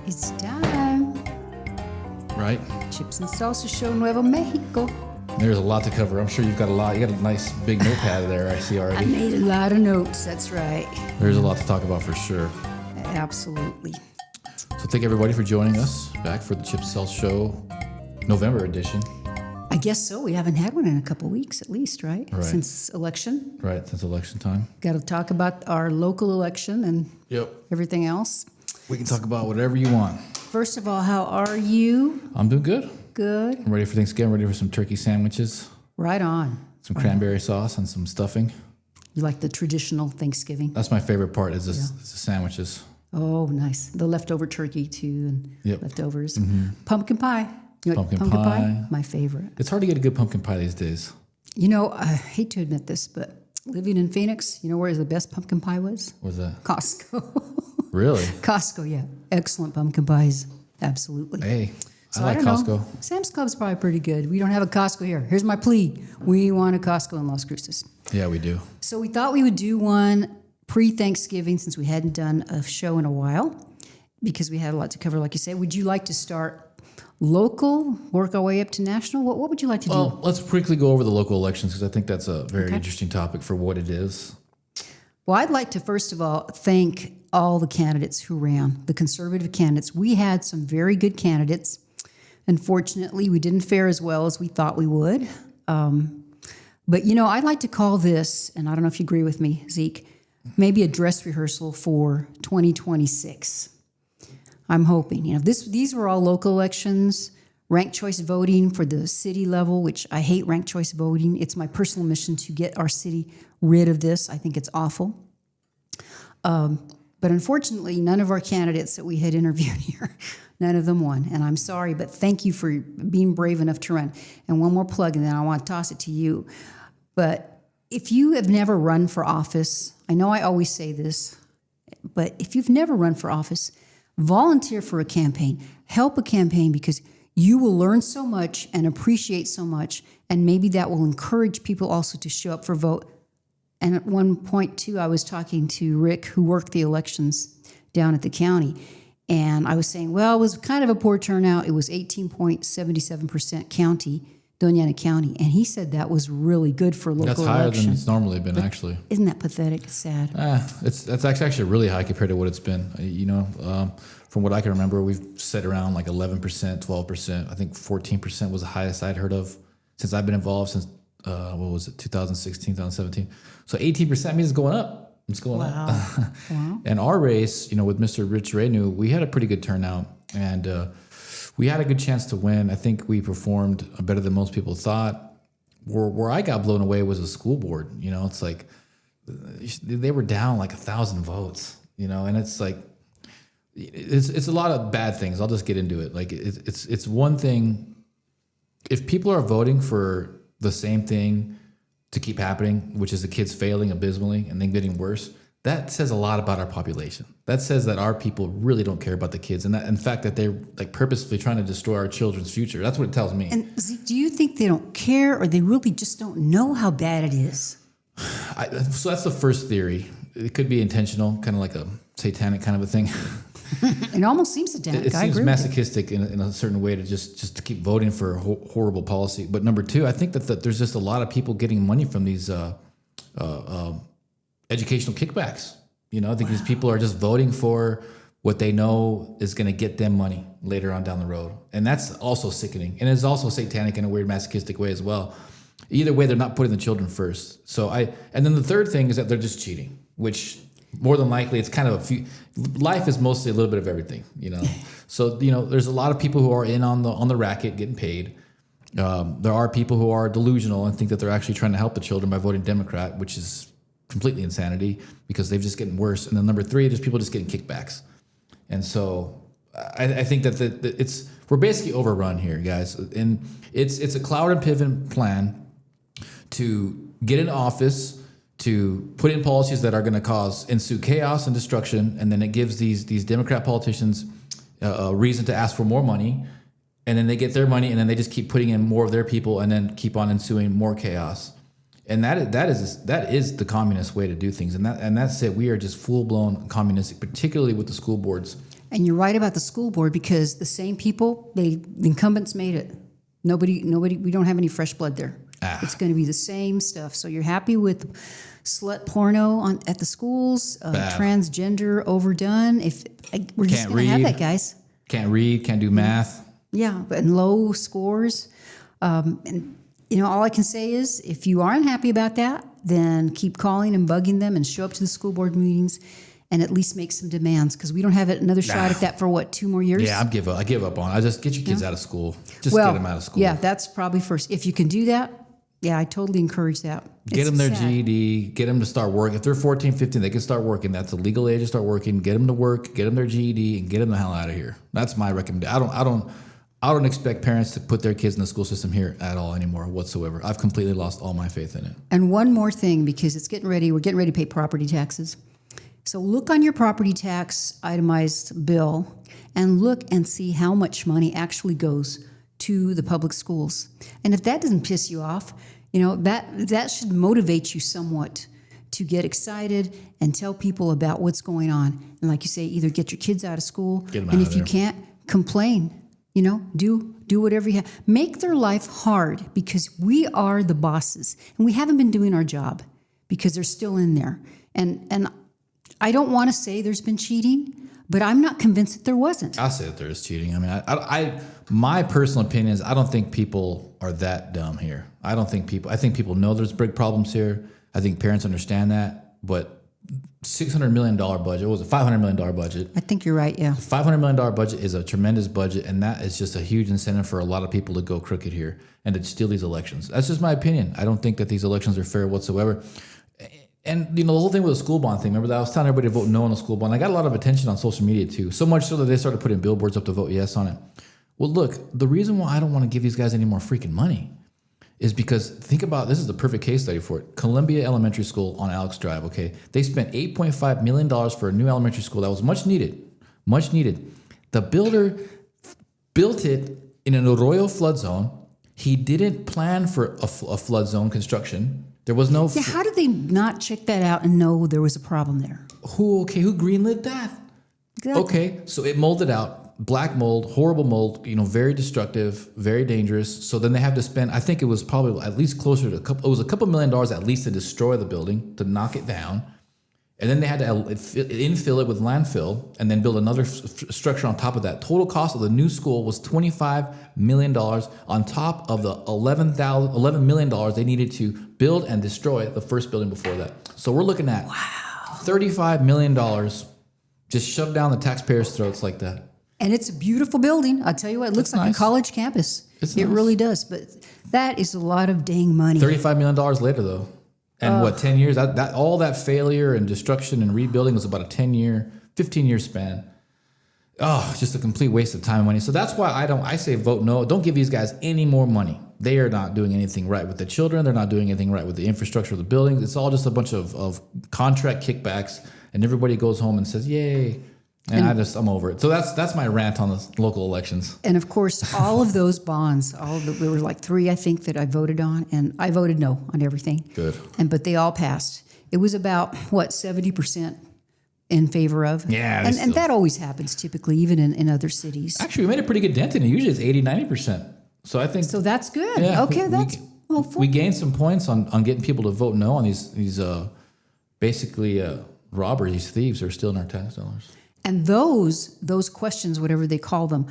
It's time. Right? Chips and Salsa Show Nuevo Mexico. There's a lot to cover. I'm sure you've got a lot. You got a nice big notepad there, I see already. I made a lot of notes, that's right. There's a lot to talk about for sure. Absolutely. So thank everybody for joining us back for the Chips and Salsa Show November edition. I guess so. We haven't had one in a couple weeks at least, right? Right. Since election. Right, since election time. Got to talk about our local election and everything else. We can talk about whatever you want. First of all, how are you? I'm doing good. Good. I'm ready for Thanksgiving, ready for some turkey sandwiches, Right on. some cranberry sauce, and some stuffing. You like the traditional Thanksgiving? That's my favorite part is the sandwiches. Oh, nice. The leftover turkey, too, and leftovers. Mm-hmm. Pumpkin pie. You like Pumpkin pie. My favorite. It's hard to get a good pumpkin pie these days. You know, I hate to admit this, but living in Phoenix, you know where the best pumpkin pie was? What's that? Costco. Really? Costco, yeah. Excellent pumpkin pies. Absolutely. Hey, So I like don't Costco. know. Sam's Club's probably pretty good. We don't have a Costco here. Here's my plea. We want a Costco in Las Cruces. Yeah, we do. So we thought we would do one pre-Thanksgiving since we hadn't done a show in a while because we had a lot to cover, like you said. Would you like to start local, work our way up to national? What would you like to do? Well, let's quickly go over the local elections because I think that's a very interesting topic for what it is. Well, I'd like to, first of all, thank all the candidates who ran, the conservative candidates. We had some very good candidates. Unfortunately, we didn't fare as well as we thought we would. But, you know, I'd like to call this, and I don't know if you agree with me, Zeke, maybe a dress rehearsal for 2026. I'm hoping. You know, these were all local elections, ranked choice voting for the city level, which I hate ranked choice voting. It's my personal mission to get our city rid of this. I think it's awful. But unfortunately, none of our candidates that we had interviewed here, none of them won. And I'm sorry, but thank you for being brave enough to run. And one more plug, and then I want to toss it to you. But if you have never run for office, I know I always say this, but if you've never run for office, volunteer for a campaign. Help a campaign because you will learn so much and appreciate so much, and maybe that will encourage people also to show up for vote. And at one point, too, I was talking to Rick, who worked the elections down at the county, and I was saying, well, it was kind of a poor turnout. It was 18.77% county, Doña Ana County, and he said that was really good for a local election. That's higher than it's normally been, actually. Isn't that pathetic? It's sad. That's actually really high compared to what it's been. You know, from what I can remember, we've set around like 11%, 12%. I think 14% was the highest I'd heard of since I've been involved since, 2016, 2017. So 18% means it's going up. It's going up. Wow. And our race, you know, with Mr. Rich Renu, we had a pretty good turnout, and we had a good chance to win. I think we performed better than most people thought. Where I got blown away was the school board. You know, it's like they were down like 1,000 votes. You know, and it's like it's a lot of bad things. I'll just get into it. Like it's one thing if people are voting for the same thing to keep happening, which is the kids failing abysmally and then getting worse. That says a lot about our population. That says that our people really don't care about the kids, and that, in fact, that they're like purposefully trying to destroy our children's future. That's what it tells me. And Zeke, do you think they don't care, or they really just don't know how bad it is? So that's the first theory. It could be intentional, kind of like a satanic kind of a thing. It almost seems satanic. It seems masochistic in a certain way to just to keep voting for horrible policy. But number two, I think that there's just a lot of people getting money from these educational kickbacks. You know, I think these people are just voting for what they know is going to get them money later on down the road. And that's also sickening. And it's also satanic in a weird masochistic way as well. Either way, they're not putting the children first. And then the third thing is that they're just cheating, which more than likely it's kind of life is mostly a little bit of everything, you know? So, you know, there's a lot of people who are in on the racket getting paid. There are people who are delusional and think that they're actually trying to help the children by voting Democrat, which is completely insanity because they've just getting worse. And then number three, there's people just getting kickbacks. And so I think that we're basically overrun here, guys. And it's a cloud and pivot plan to get in office, to put in policies that are going to ensue chaos and destruction. And then it gives these Democrat politicians a reason to ask for more money. And then they get their money and then they just keep putting in more of their people and then keep on ensuing more chaos. And that is the communist way to do things. And that's it. We are just full blown communistic, particularly with the school boards. And you're right about the school board because the same people, the incumbents made it. Nobody, we don't have any fresh blood there. It's going to be the same stuff. So you're happy with slut porno at the schools, transgender overdone. We're just going to have that, guys. Can't read, can't do math. Yeah, but and low scores. And all I can say is, if you aren't happy about that, then keep calling and bugging them and show up to the school board meetings and at least make some demands because we don't have another shot at that for 2 more years? Yeah, I give up on it. I just get your kids out of school. Get them out of school. Yeah, that's probably first. If you can do that, yeah, I totally encourage that. Get them their GED, get them to start work. If they're 14, 15, they can start working. That's the legal age to start working. Get them to work, get them their GED, and get them the hell out of here. That's my recommendation. I don't expect parents to put their kids in the school system here at all anymore whatsoever. I've completely lost all my faith in it. And one more thing, because we're getting ready to pay property taxes. So look on your property tax itemized bill and look and see how much money actually goes to the public schools. And if that doesn't piss you off, that should motivate you somewhat to get excited and tell people about what's going on. And like you say, either get your kids out of school, and if you can't, complain. Do whatever you have. Make their life hard because we are the bosses and we haven't been doing our job because they're still in there. And I don't want to say there's been cheating, but I'm not convinced that there wasn't. I say that there is cheating. I mean, my personal opinion is I don't think people are that dumb here. I think people know there's big problems here. I think parents understand that, but $600 million budget, what was it, $500 million budget? I think you're right, yeah. $500 million budget is a tremendous budget, and that is just a huge incentive for a lot of people to go crooked here and to steal these elections. That's just my opinion. I don't think that these elections are fair whatsoever. And, the whole thing with the school bond thing, remember that I was telling everybody to vote no on the school bond. I got a lot of attention on social media too, so much so that they started putting billboards up to vote yes on it. Well, look, the reason why I don't want to give these guys any more freaking money is because think about, this is the perfect case study for it. Columbia Elementary School on Alex Drive, okay? They spent $8.5 million for a new elementary school that was much needed. The builder built it in an arroyo flood zone. He didn't plan for a flood zone construction. There was no... Yeah, how did they not check that out and know there was a problem there? Who greenlit that? Exactly. Okay, so it molded out. Black mold, horrible mold, very destructive, very dangerous. So then they have to spend, I think it was probably at least closer to a couple $1 million at least to destroy the building, to knock it down. And then they had to infill it with landfill and then build another structure on top of that. Total cost of the new school was $25 million on top of the $11 million they needed to build and destroy the first building before that. So we're looking at $35 million just shoved down the taxpayers' throats like that. And it's a beautiful building. I'll tell you what, it looks like a college campus. It really does. But that is a lot of dang money. $35 million later, though. And 10 years? That all that failure and destruction and rebuilding was about a 15-year span. Oh, just a complete waste of time and money. So that's why I say vote no. Don't give these guys any more money. They are not doing anything right with the children. They're not doing anything right with the infrastructure of the buildings. It's all just a bunch of contract kickbacks, and everybody goes home and says, yay. And I'm over it. So that's my rant on the local elections. And of course, all of those bonds, there were like 3, I think, that I voted on, and I voted no on everything. Good. But they all passed. It was about 70% in favor of. Yeah. And that always happens typically, even in other cities. Actually, we made a pretty good dent in it. Usually it's 80-90%. So I think so. That's good. Yeah, okay, that's hopeful. We gained some points on getting people to vote no on these basically robbers, these thieves who are stealing our tax dollars. And those questions, whatever they call them,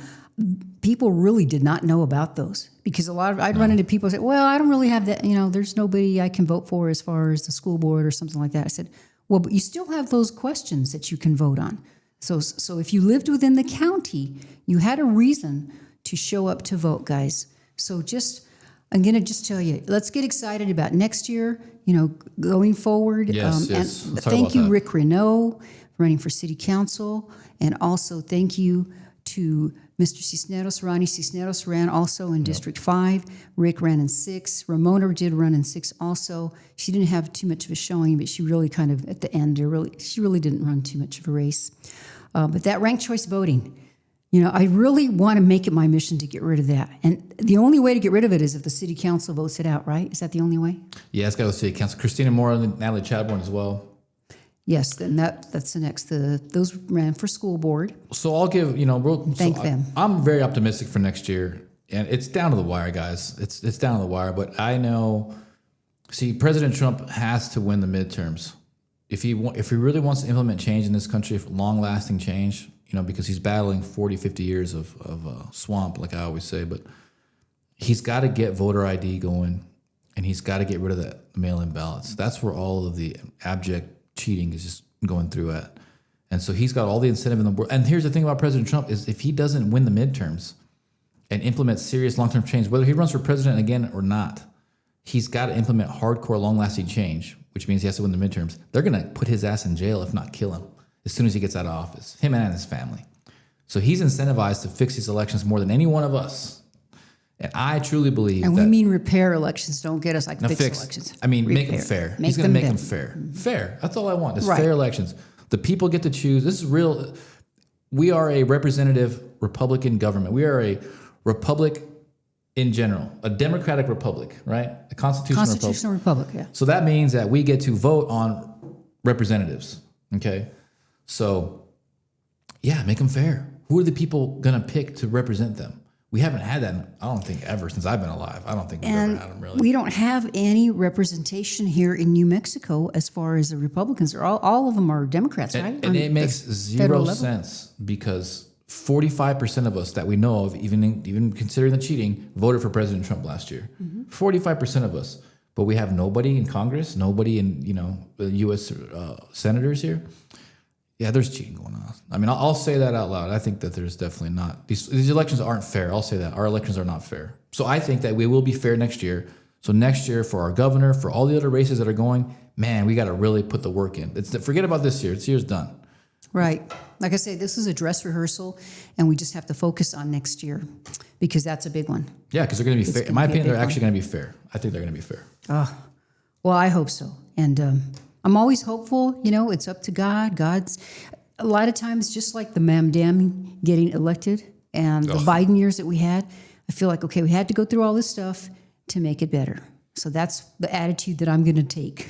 people really did not know about those because I'd run into people who say, well, I don't really have that, there's nobody I can vote for as far as the school board or something like that. I said, well, but you still have those questions that you can vote on. So if you lived within the county, you had a reason to show up to vote, guys. So I'm going to just tell you, let's get excited about next year, going forward. Yes. And thank you, Rick Renault, running for city council. And also thank you to Mr. Cisneros. Ronnie Cisneros ran also in District 5. Rick ran in 6. Ramona did run in 6 also. She didn't have too much of a showing, but she really kind of, at the end, she really didn't run too much of a race. But that ranked choice voting, I really want to make it my mission to get rid of that. And the only way to get rid of it is if the city council votes it out, right? Is that the only way? Yeah, it's got to go to city council. Christina Moore and Natalie Chadbourne as well. Yes, then that's the next. Those ran for school board. So I'll give, Thank them. I'm very optimistic for next year, and it's down to the wire, guys. It's down to the wire, but I know. See, President Trump has to win the midterms if he really wants to implement change in this country, long lasting change. Because he's battling 40, 50 years of swamp, like I always say, but he's got to get voter ID going, and he's got to get rid of that mail-in ballots. That's where all of the abject cheating is just going through at. And so he's got all the incentive in the world. And here's the thing about President Trump is if he doesn't win the midterms and implement serious long-term change, whether he runs for president again or not, he's got to implement hardcore, long-lasting change, which means he has to win the midterms. They're going to put his ass in jail, if not kill him, as soon as he gets out of office, him and his family. So he's incentivized to fix these elections more than any one of us. And I truly believe And that... we mean repair elections. Don't get us like fix elections. I mean, make Repair. them fair. Make He's going to make them better. fair. Fair. That's all I want is Right. fair elections. The people get to choose. This is real. We are a representative Republican government. We are a republic in general, a democratic republic, right? A Constitutional Republic, yeah. So that means that we get to vote on representatives, okay? So, yeah, make them fair. Who are the people going to pick to represent them? We haven't had that, I don't think, ever since I've been alive. I don't think we've ever had them, really. We don't have any representation here in New Mexico as far as the Republicans. All of them are Democrats, right? And it makes zero sense because 45% of us that we know of, even considering the cheating, voted for President Trump last year. 45% of us. But we have nobody in Congress, nobody in, the U.S. Senators here. Yeah, there's cheating going on. I mean, I'll say that out loud. I think that there's definitely not. These elections aren't fair. I'll say that. Our elections are not fair. So I think that we will be fair next year. So next year for our governor, for all the other races that are going, man, we got to really put the work in. Forget about this year. This year's done. Right. Like I say, this is a dress rehearsal, and we just have to focus on next year because that's a big one. Yeah, because they're going to be fair. In my opinion, they're actually going to be fair. I think they're going to be fair. Well, I hope so. And I'm always hopeful. It's up to God. God's a lot of times, just like the Mamdam getting elected and the Biden years that we had, I feel like, okay, we had to go through all this stuff to make it better. So that's the attitude that I'm going to take.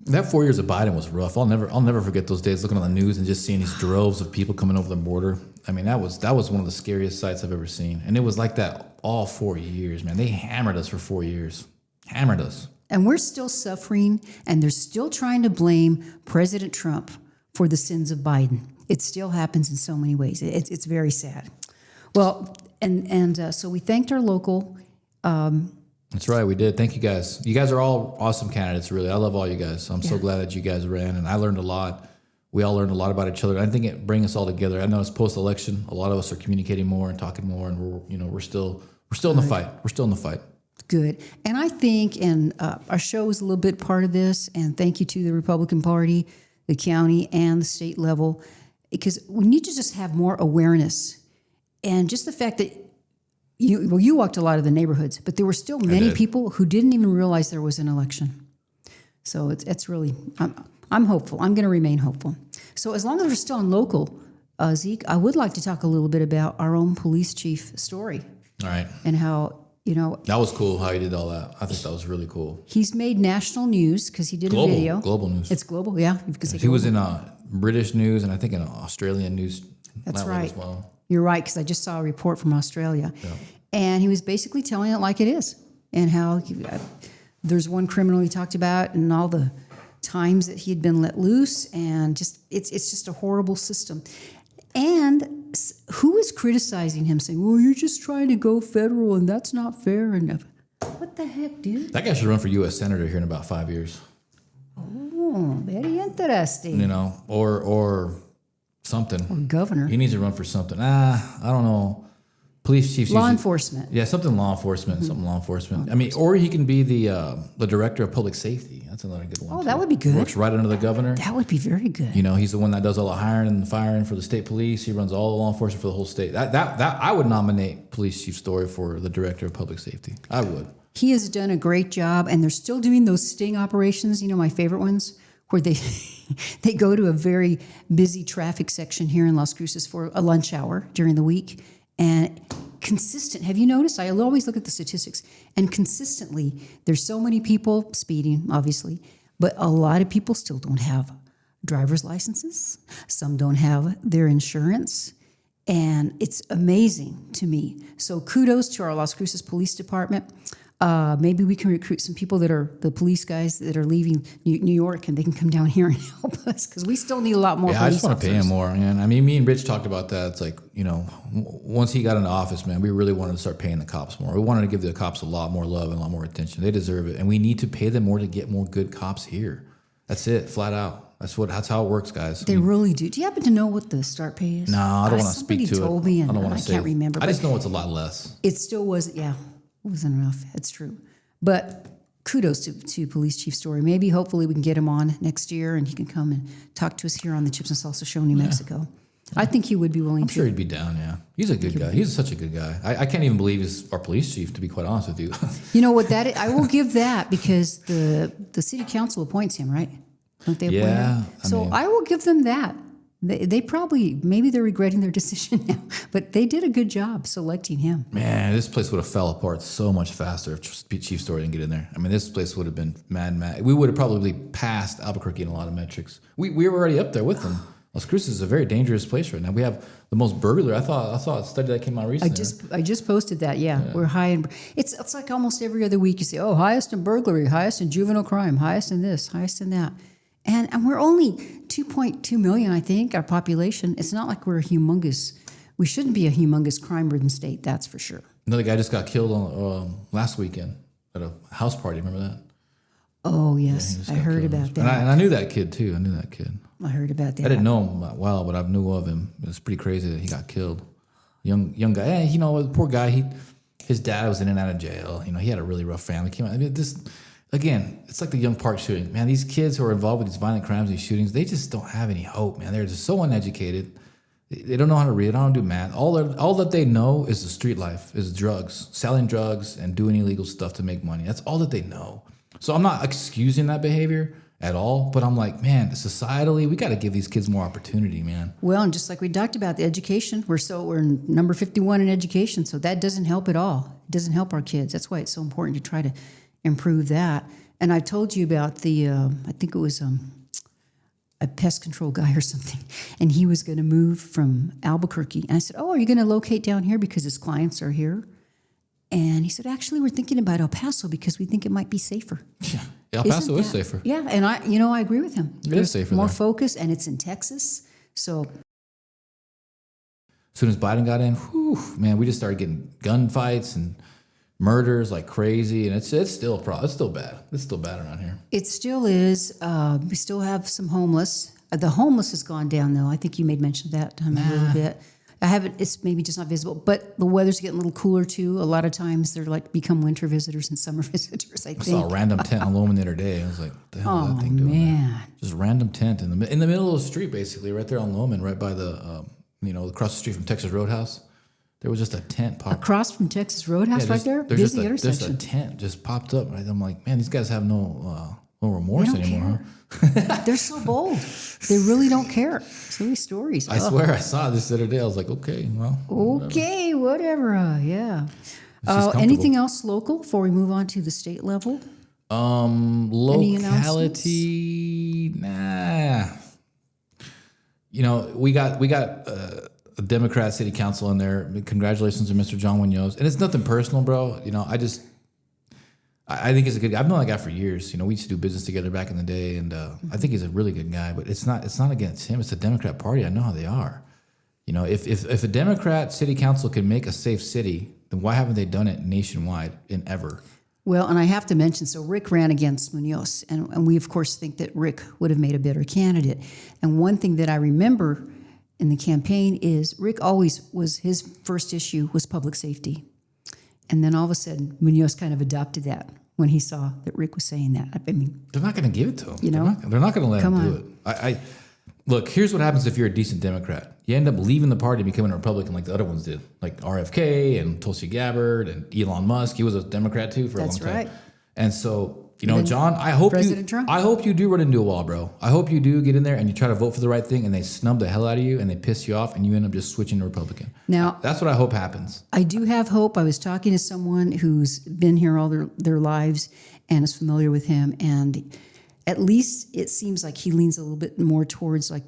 That 4 years of Biden was rough. I'll never forget those days looking on the news and just seeing these droves of people coming over the border. I mean, that was one of the scariest sights I've ever seen. And it was like that all 4 years, man. They hammered us for 4 years. Hammered us. And we're still suffering, and they're still trying to blame President Trump for the sins of Biden. It still happens in so many ways. It's very sad. Well, and so we thanked our local. That's right, we did. Thank you guys. You guys are all awesome candidates, really. I love all you guys. I'm so glad that you guys ran, and I learned a lot. We all learned a lot about each other. I think it brings us all together. I know it's post-election. A lot of us are communicating more and talking more, and we're still in the fight. We're still in the fight. Good. And I think, and our show is a little bit part of this, and thank you to the Republican Party, the county, and the state level, because we need to just have more awareness. And just the fact that you walked a lot of the neighborhoods, but there were still many people who didn't even realize there was an election. So it's really, I'm hopeful. I'm going to remain hopeful. So as long as we're still on local, Zeke, I would like to talk a little bit about our own police chief story. All right. And how, that was cool how he did all that. I think that was really cool. He's made national news because he did a video. Global news. It's global, yeah. He was in British news and I think in Australian news. That's right. As well. You're right, because I just saw a report from Australia. Yeah. And he was basically telling it like it is. And how there's one criminal he talked about and all the times that he had been let loose. And just it's just a horrible system. And who is criticizing him, saying, well, you're just trying to go federal and that's not fair. And what the heck, dude? That guy should run for U.S. Senator here in about 5 years. Oh, very interesting. Or something. Or governor. He needs to run for something. I don't know. Police chief. Law enforcement. Yeah, something law enforcement. Mm-hmm. Something law enforcement. I mean, or he can be the director of public safety. That's another good one. Oh, that would be good. Works right under the governor. That would be very good. He's the one that does all the hiring and firing for the state police. He runs all the law enforcement for the whole state. That I would nominate Police Chief Story for the director of public safety. I would. He has done a great job, and they're still doing those sting operations. My favorite ones, where they they go to a very busy traffic section here in Las Cruces for a lunch hour during the week, and consistent. Have you noticed? I always look at the statistics, and consistently, there's so many people speeding, obviously, but a lot of people still don't have driver's licenses. Some don't have their insurance. And it's amazing to me. So kudos to our Las Cruces Police Department. Maybe we can recruit some people that are the police guys that are leaving New York, and they can come down here and help us because we still need a lot more. Yeah, I just want to pay him more, man. I mean, me and Rich talked about that. It's like, once he got into office, man, we really wanted to start paying the cops more. We wanted to give the cops a lot more love and a lot more attention. They deserve it, and we need to pay them more to get more good cops here. That's it, flat out. That's how it works, guys. They really do. Do you happen to know what the start pay is? No, I don't want to speak to it. Somebody told me, and I don't want to say. I can't remember. I just know it's a lot less. It still was, yeah, it wasn't enough. It's true. But kudos to Police Chief Story. Maybe, hopefully, we can get him on next year, and he can come and talk to us here on the Chips and Salsa Show in New Mexico. I think he would be willing to. I'm sure he'd be down, yeah. He's a good guy. He's such a good guy. I can't even believe he's our police chief, to be quite honest with you. You know what that is? I will give that because the city council appoints him, right? Don't they appoint him? So I will give them that. They probably, maybe they're regretting their decision now, but they did a good job selecting him. Man, this place would have fell apart so much faster if Chief Story didn't get in there. I mean, this place would have been mad. We would have probably passed Albuquerque in a lot of metrics. We were already up there with them. Las Cruces is a very dangerous place right now. We have the most burglary. I saw a study that came out recently. I just posted that. Yeah, we're high in. It's like almost every other week you say, oh, highest in burglary, highest in juvenile crime, highest in this, highest in that. And we're only 2.2 million, I think, our population. It's not like we're a humongous. We shouldn't be a humongous crime-ridden state, that's for sure. Another guy just got killed on last weekend at a house party. Remember that? Oh, yes. I heard about that. And I knew that kid, too. I heard about that. I didn't know him that well, but I knew of him. It was pretty crazy that he got killed. Young guy. Hey, the poor guy, his dad was in and out of jail. He had a really rough family. Came out. I mean, again, it's like the Young Park shooting. Man, these kids who are involved with these violent crimes, these shootings, they just don't have any hope, man. They're just so uneducated. They don't know how to read. They don't do math. All that they know is the street life, is drugs, selling drugs and doing illegal stuff to make money. That's all that they know. So I'm not excusing that behavior at all, but I'm like, man, societally, we got to give these kids more opportunity, man. Well, and just like we talked about the education, we're number 51 in education, so that doesn't help at all. It doesn't help our kids. That's why it's so important to try to improve that. And I told you about the, I think it was a pest control guy or something, and he was going to move from Albuquerque. And I said, oh, are you going to locate down here because his clients are here? And he said, actually, we're thinking about El Paso because we think it might be safer. Yeah, El Paso is safer. Yeah, and I agree with him. It is safer more there. focus, and it's in Texas. So as soon as Biden got in, man, we just started getting gunfights and murders like crazy, and it's still a problem. It's still bad. It's still bad around here. It still is. We still have some homeless. The homeless has gone down, though. I think you made mention of that a little bit. I haven't. It's maybe just not visible, but the weather's getting a little cooler too. A lot of times they're like become winter visitors and summer visitors. I think. I saw a random tent on Loman the other day. I was like, what the hell is that thing doing? Man. There? Just a random tent in the middle of the street, basically, right there on Loman, right by the across the street from Texas Roadhouse. There was just a tent popped across from Texas Roadhouse, right there. There's Busy intersection. Just a tent just popped up. Right? I'm like, man, these guys have no remorse anymore. Huh? They're so bold. They really don't care. So many stories. I swear I saw this the other day. I was like, okay, well. Whatever. Yeah. Anything else local before we move on to the state level? Locality, nah. We got a Democrat city council in there. Congratulations to Mr. John Munoz. And it's nothing personal, bro. I think he's a good guy. I've known that guy for years. We used to do business together back in the day, and I think he's a really good guy. But it's not against him. It's the Democrat Party. I know how they are. If a Democrat city council can make a safe city, then why haven't they done it nationwide in ever? Well, and I have to mention, so Rick ran against Munoz, and we, of course, think that Rick would have made a better candidate. And one thing that I remember in the campaign is Rick always was, his first issue was public safety. And then all of a sudden, Munoz kind of adopted that when he saw that Rick was saying that. I mean, they're not going to give it to him. They're not going to let him do it. Look, here's what happens if you're a decent Democrat. You end up leaving the party and becoming a Republican like the other ones did, like RFK and Tulsi Gabbard and Elon Musk. He was a Democrat too for a long time. That's right. And so, John, I hope you do run into a wall, bro. I hope you do get in there and you try to vote for the right thing and they snub the hell out of you and they piss you off and you end up just switching to Republican. Now, that's what I hope happens. I do have hope. I was talking to someone who's been here all their lives and is familiar with him, and at least it seems like he leans a little bit more towards like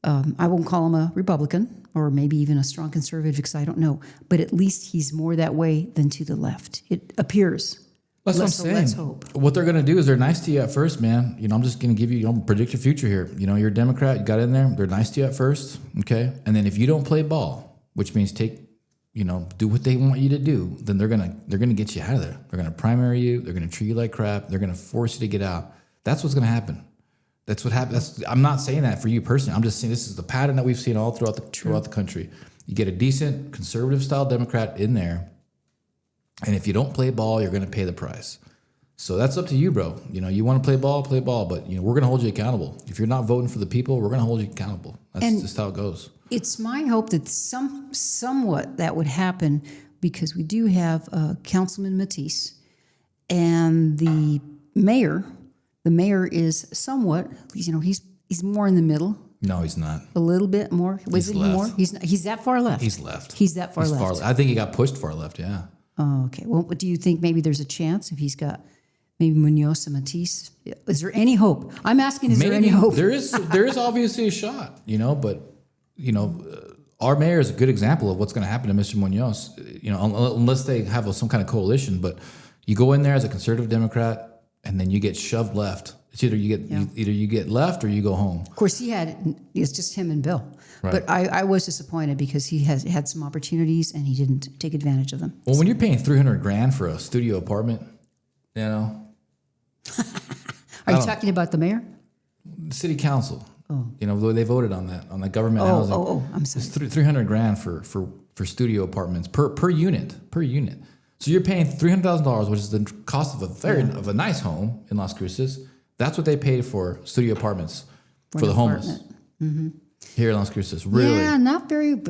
I won't call him a Republican or maybe even a strong conservative because I don't know, but at least he's more that way than to the left. It appears. That's what I'm saying. Let's hope. What they're going to do is they're nice to you at first, man. I'm just going to give you, predict your future here. You're a Democrat, you got in there. They're nice to you at first, okay? And then if you don't play ball, which means do what they want you to do, then they're gonna get you out of there. They're gonna primary you. They're gonna treat you like crap. They're gonna force you to get out. That's what's gonna happen. That's what happens. I'm not saying that for you personally. I'm just saying this is the pattern that we've seen all throughout the country. You get a decent conservative style Democrat in there, and if you don't play ball, you're gonna pay the price. So that's up to you, bro. You want to play ball, but we're gonna hold you accountable. If you're not voting for the people, we're gonna hold you accountable. That's just how it goes. It's my hope that somewhat that would happen because we do have Councilman Matisse and the mayor. The mayor is somewhat, he's more in the middle. No, he's not. A little bit more. He's left. More? He's that far left. He's left. He's that far left. I think he got pushed far left. Yeah. Oh, okay. Well, do you think maybe there's a chance if he's got maybe Munoz and Matisse? Is there any hope? I'm asking, is there any hope? There is obviously a shot, but. Our mayor is a good example of what's going to happen to Mr. Munoz, unless they have some kind of coalition. But you go in there as a conservative Democrat, and then you get shoved left. It's either you get left or you go home. Of course, it's just him and Bill. Right. But I was disappointed because he has had some opportunities and he didn't take advantage of them. Well, when you're paying $300,000 for a studio apartment, Are you talking about the mayor? The city council. Oh. They voted on the government housing. I'm sorry. It's $300,000 for studio apartments per unit. So you're paying $300,000, which is the cost of a nice home in Las Cruces. That's what they paid for studio apartments for the homeless here in Las Cruces. Really? Yeah, not very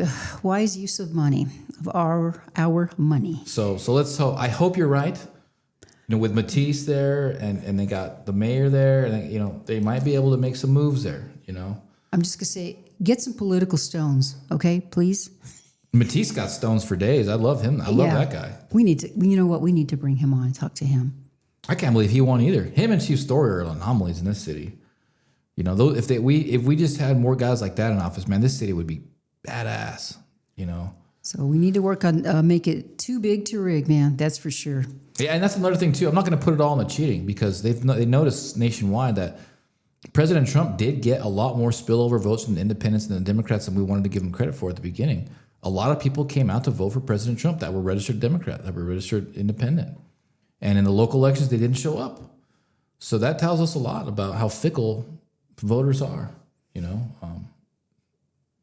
wise use of money of our money. So let's hope. I hope you're right. With Matisse there, and they got the mayor there, and they might be able to make some moves there. I'm just gonna say, get some political stones, okay, please. Matisse got stones for days. I love him. I love that guy. We need to. You know what? We need to bring him on and talk to him. I can't believe he won either. Him and Chief Story are anomalies in this city. If we just had more guys like that in office, man, this city would be badass. So we need to work on make it too big to rig, man. That's for sure. Yeah, and that's another thing too. I'm not going to put it all on the cheating because they noticed nationwide that President Trump did get a lot more spillover votes from the independents and the Democrats than we wanted to give him credit for at the beginning. A lot of people came out to vote for President Trump that were registered Democrat, that were registered independent. And in the local elections, they didn't show up. So that tells us a lot about how fickle voters are,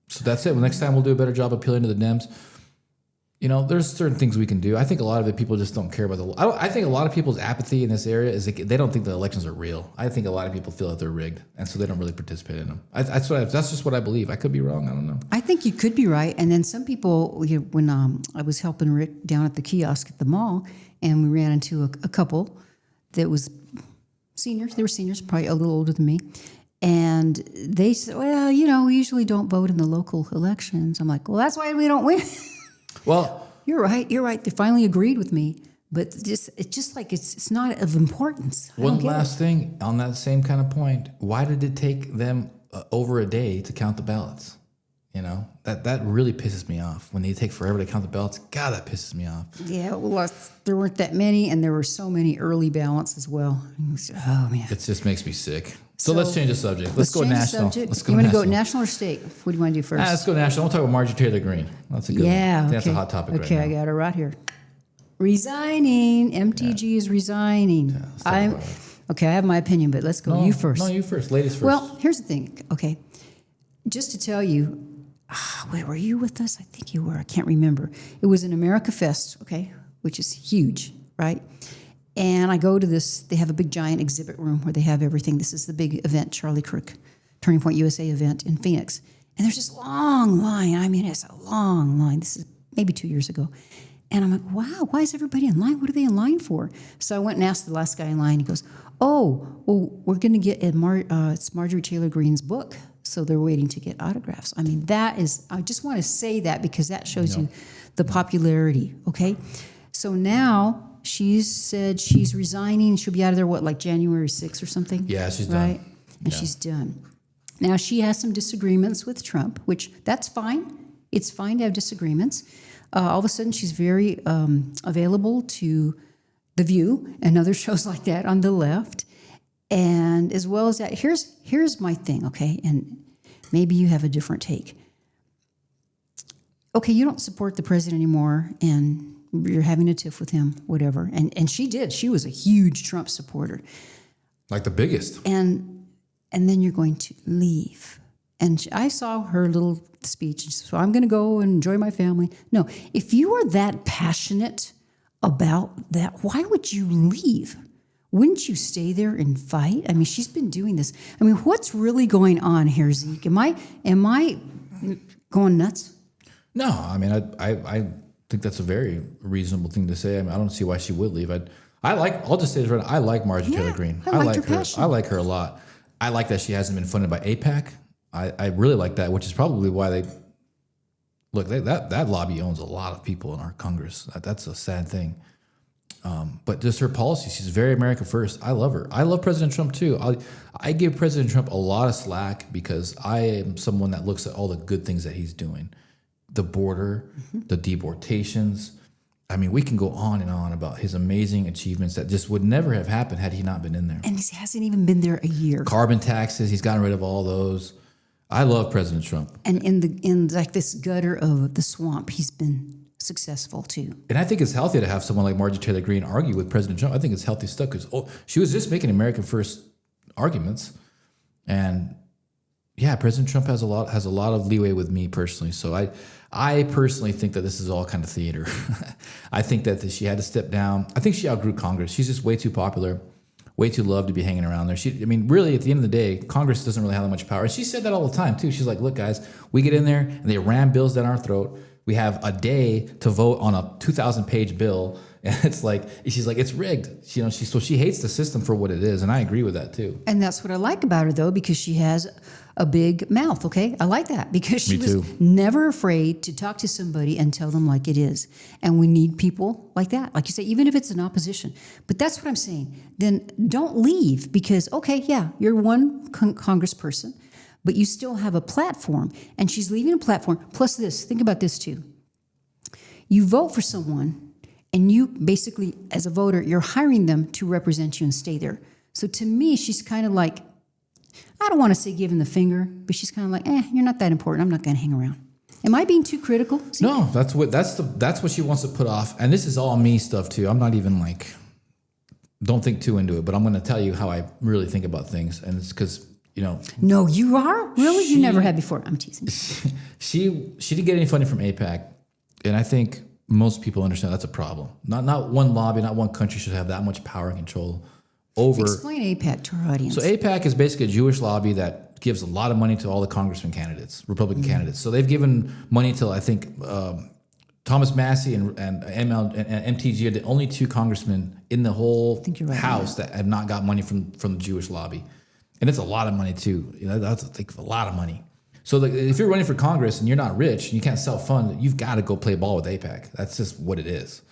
So that's it. Well, next time we'll do a better job appealing to the Dems. There's certain things we can do. I think a lot of it, people just don't care about I think a lot of people's apathy in this area is they don't think the elections are real. I think a lot of people feel that they're rigged, and so they don't really participate in them. That's just what I believe. I could be wrong. I don't know. I think you could be right. And then some people, when I was helping Rick down at the kiosk at the mall, and we ran into a couple that was seniors. They were seniors, probably a little older than me. And they said, well, we usually don't vote in the local elections. I'm like, well, that's why we don't win. Well, you're right. They finally agreed with me, but it's just like it's not of importance. One last thing on that same kind of point. Why did it take them over a day to count the ballots? That really pisses me off when they take forever to count the ballots. God, that pisses me off. Yeah, well, there weren't that many, and there were so many early ballots as well. Oh man, it just makes me sick. So let's change the subject. Let's go national. You want to go national or state? What do you want to do first? Let's go national. We'll talk about Marjorie Taylor Greene. That's a good one. Okay. That's a hot topic right now. Okay, I got her right here. Resigning. MTG is resigning. I have my opinion, but let's go. You first. No, you first. Ladies first. Well, here's the thing. Okay, just to tell you, wait, were you with us? I think you were. I can't remember. It was an America Fest, okay, which is huge, right? And I go to this, they have a big giant exhibit room where they have everything. This is the big event, Charlie Kirk, Turning Point USA event in Phoenix. And there's this long line. I mean, it's a long line. This is maybe 2 years ago. And I'm like, wow, why is everybody in line? What are they in line for? So I went and asked the last guy in line. He goes, oh, well, we're going to get it's Marjorie Taylor Greene's book. So they're waiting to get autographs. I mean, I just want to say that because that shows you the popularity, okay? So now She said she's resigning. She'll be out of there, like January 6th or something? Yeah, she's right? done. And she's done. Now, she has some disagreements with Trump, which that's fine. It's fine to have disagreements. All of a sudden, she's very available to The View and other shows like that on the left. And as well as that, here's my thing, okay? And maybe you have a different take. Okay, you don't support the president anymore, and you're having a tiff with him, whatever. And she did. She was a huge Trump supporter. Like the biggest. And then you're going to leave. And I saw her little speech. And she said, so I'm going to go and enjoy my family. No, if you are that passionate about that, why would you leave? Wouldn't you stay there and fight? I mean, she's been doing this. I mean, what's really going on here, Zeke? Am I going nuts? No, I mean, I think that's a very reasonable thing to say. I mean, I don't see why she would leave. I'll just say this right now. I like Marjorie Taylor Greene. I like her passion. I like her a lot. I like that she hasn't been funded by AIPAC. I really like that, which is probably why that lobby owns a lot of people in our Congress. That's a sad thing. But just her policy, she's very America first. I love her. I love President Trump too. I give President Trump a lot of slack because I am someone that looks at all the good things that he's doing. The border, the deportations. I mean, we can go on and on about his amazing achievements that just would never have happened had he not been in there. And he hasn't even been there a year. Carbon taxes, he's gotten rid of all those. I love President Trump. And in like this gutter of the swamp, he's been successful too. And I think it's healthy to have someone like Marjorie Taylor Greene argue with President Trump. I think it's healthy stuff because she was just making American first arguments. And yeah, President Trump has a lot of leeway with me personally. So I personally think that this is all kind of theater. I think that she had to step down. I think she outgrew Congress. She's just way too popular, way too loved to be hanging around there. Really, at the end of the day, Congress doesn't really have that much power. And she said that all the time too. She's like, look, guys, we get in there and they ram bills down our throat. We have a day to vote on a 2,000-page bill. And it's like, she's like, it's rigged. So she hates the system for what it is. And I agree with that too. And that's what I like about her though, because she has a big mouth, okay? I like that because she was never afraid to talk to somebody and tell them like it is. And we need people like that. Like you say, even if it's an opposition. But that's what I'm saying. Then don't leave because, okay, yeah, you're one congressperson, but you still have a platform. And she's leaving a platform. Plus this, think about this too. You vote for someone and you basically, as a voter, you're hiring them to represent you and stay there. So to me, she's kind of like, I don't want to say giving the finger, but she's kind of like, you're not that important. I'm not going to hang around. Am I being too critical? See? No, that's what she wants to put off. And this is all me stuff too. I'm not even like, don't think too into it, but I'm going to tell you how I really think about things. And it's because, No, you are? Really? You never had before. I'm teasing. She didn't get any funding from AIPAC. And I think most people understand that's a problem. Not one lobby, not one country should have that much power and control over. Explain AIPAC to our audience. So AIPAC is basically a Jewish lobby that gives a lot of money to all the congressman candidates, Republican candidates. So they've given money to, I think, Thomas Massey and MTG are the only two congressmen in the whole House that have not got money from the Jewish lobby. And it's a lot of money too. That's a lot of money. So if you're running for Congress and you're not rich and you can't self-fund, you've got to go play ball with AIPAC. That's just what it is.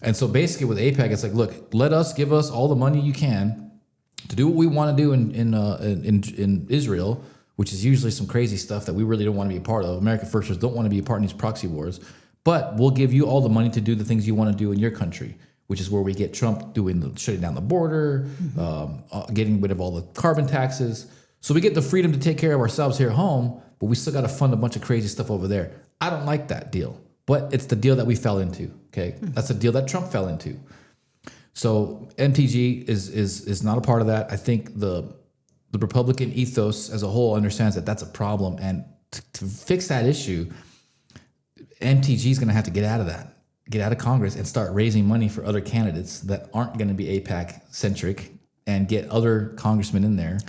And so basically with AIPAC, it's like, look, give us all the money you can to do what we want to do in Israel, which is usually some crazy stuff that we really don't want to be a part of. American firsters don't want to be a part in these proxy wars, but we'll give you all the money to do the things you want to do in your country, which is where we get Trump shutting down the border, getting rid of all the carbon taxes. So we get the freedom to take care of ourselves here at home, but we still got to fund a bunch of crazy stuff over there. I don't like that deal, but it's the deal that we fell into. Okay, that's a deal that Trump fell into. So MTG is not a part of that. I think the Republican ethos as a whole understands that that's a problem, and to fix that issue, MTG is going to have to get out of Congress and start raising money for other candidates that aren't going to be AIPAC centric, and get other congressmen in there.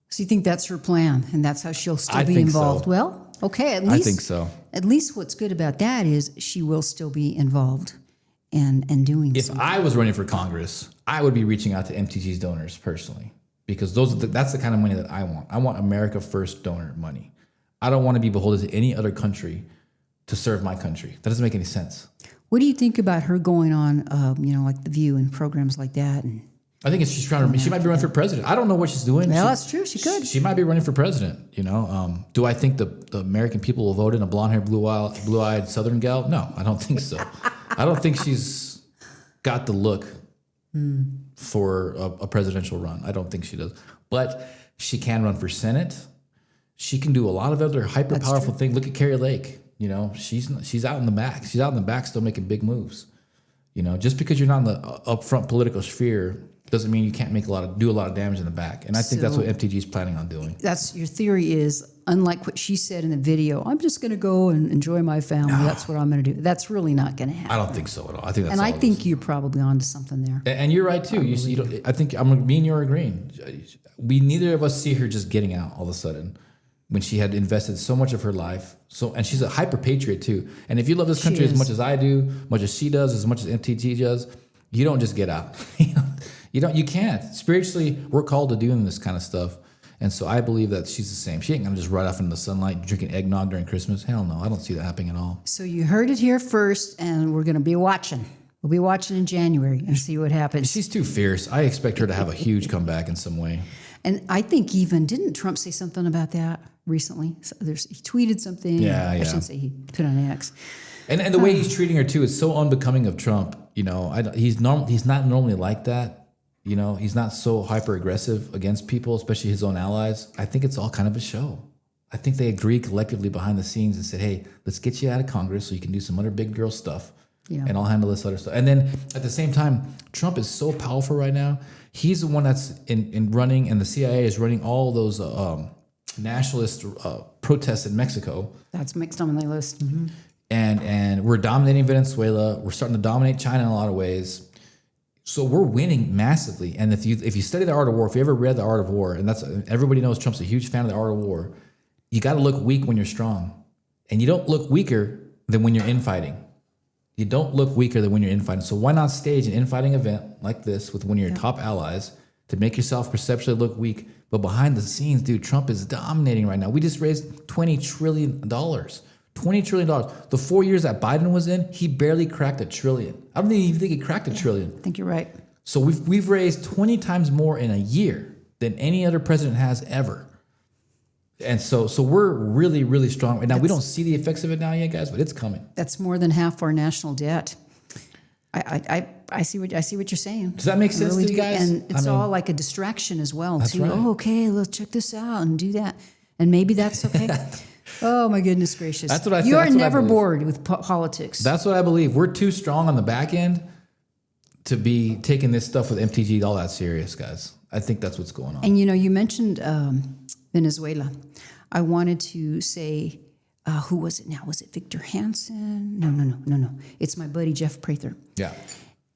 So you think that's her plan, and that's how she'll still be involved? So. Well, okay, at least I think so. At least what's good about that is she will still be involved and doing. If I was running for Congress, I would be reaching out to MTG's donors personally, because that's the kind of money that I want. I want America first donor money. I don't want to be beholden to any other country to serve my country. That doesn't make any sense. What do you think about her going on, like The View and programs like that? And I think she's trying to. She might be running for president. I don't know what she's doing. well, that's true. She could. She might be running for president. Do I think the American people will vote in a blonde-haired, blue-eyed Southern gal? No, I don't think so. I don't think she's got the look for a presidential run. I don't think she does. But she can run for Senate. She can do a lot of other hyper powerful things. Look at Carrie Lake. She's out in the back. She's out in the back still making big moves. Just because you're not in the upfront political sphere doesn't mean you can't do a lot of damage in the back. And I think that's what MTG is planning on doing. That's your theory is, unlike what she said in the video, I'm just going to go and enjoy my family. That's what I'm going to do. That's really not going to happen. I don't think so at all. I think that's and I think you're probably onto something there. And you're right too. I think me and you are agreeing. Neither of us see her just getting out all of a sudden when she had invested so much of her life. And she's a hyper patriot too. And if you love this country as much as I do, much as she does, as much as MTG does, you don't just get out. You can't. Spiritually, we're called to doing this kind of stuff. And so I believe that she's the same. She ain't gonna just ride off into the sunlight drinking eggnog during Christmas. Hell no, I don't see that happening at all. So you heard it here first, and we're gonna be watching. We'll be watching in January and see what happens. She's too fierce. I expect her to have a huge comeback in some way. And I think didn't Trump say something about that recently? So he tweeted something. Yeah. I shouldn't say he put on X. And the way he's treating her too is so unbecoming of Trump. He's not normally like that. He's not so hyper aggressive against people, especially his own allies. I think it's all kind of a show. I think they agreed collectively behind the scenes and said, hey, let's get you out of Congress so you can do some other big girl stuff. Yeah. And I'll handle this other stuff. And then at the same time, Trump is so powerful right now. He's the one that's in running, and the CIA is running all those nationalist protests in Mexico. That's mixed on my list. Mm-hmm. And we're dominating Venezuela. We're starting to dominate China in a lot of ways. So we're winning massively. And if you study The Art of War, if you ever read The Art of War, and everybody knows Trump's a huge fan of The Art of War, you got to look weak when you're strong. And you don't look weaker than when you're infighting. You don't look weaker than when you're infighting. So why not stage an infighting event like this with one of your top allies to make yourself perceptually look weak? But behind the scenes, dude, Trump is dominating right now. We just raised $20 trillion. $20 trillion. The 4 years that Biden was in, he barely cracked $1 trillion. I don't even think he cracked $1 trillion. I think you're right. So we've raised 20 times more in a year than any other president has ever. And so we're really, really strong. And now we don't see the effects of it now yet, guys, but it's coming. That's more than half our national debt. I see what you're saying. Does that make sense to you guys? And it's all like a distraction as well. That's too. right. Oh, okay, let's check this out and do that. And maybe that's okay. Oh my goodness gracious! That's what I. You are never bored with politics. That's what I believe. We're too strong on the back end to be taking this stuff with MTG all that serious, guys. I think that's what's going on. And you mentioned Venezuela. I wanted to say, who was it now? Was it Victor Hansen? No. It's my buddy Jeff Prather. Yeah.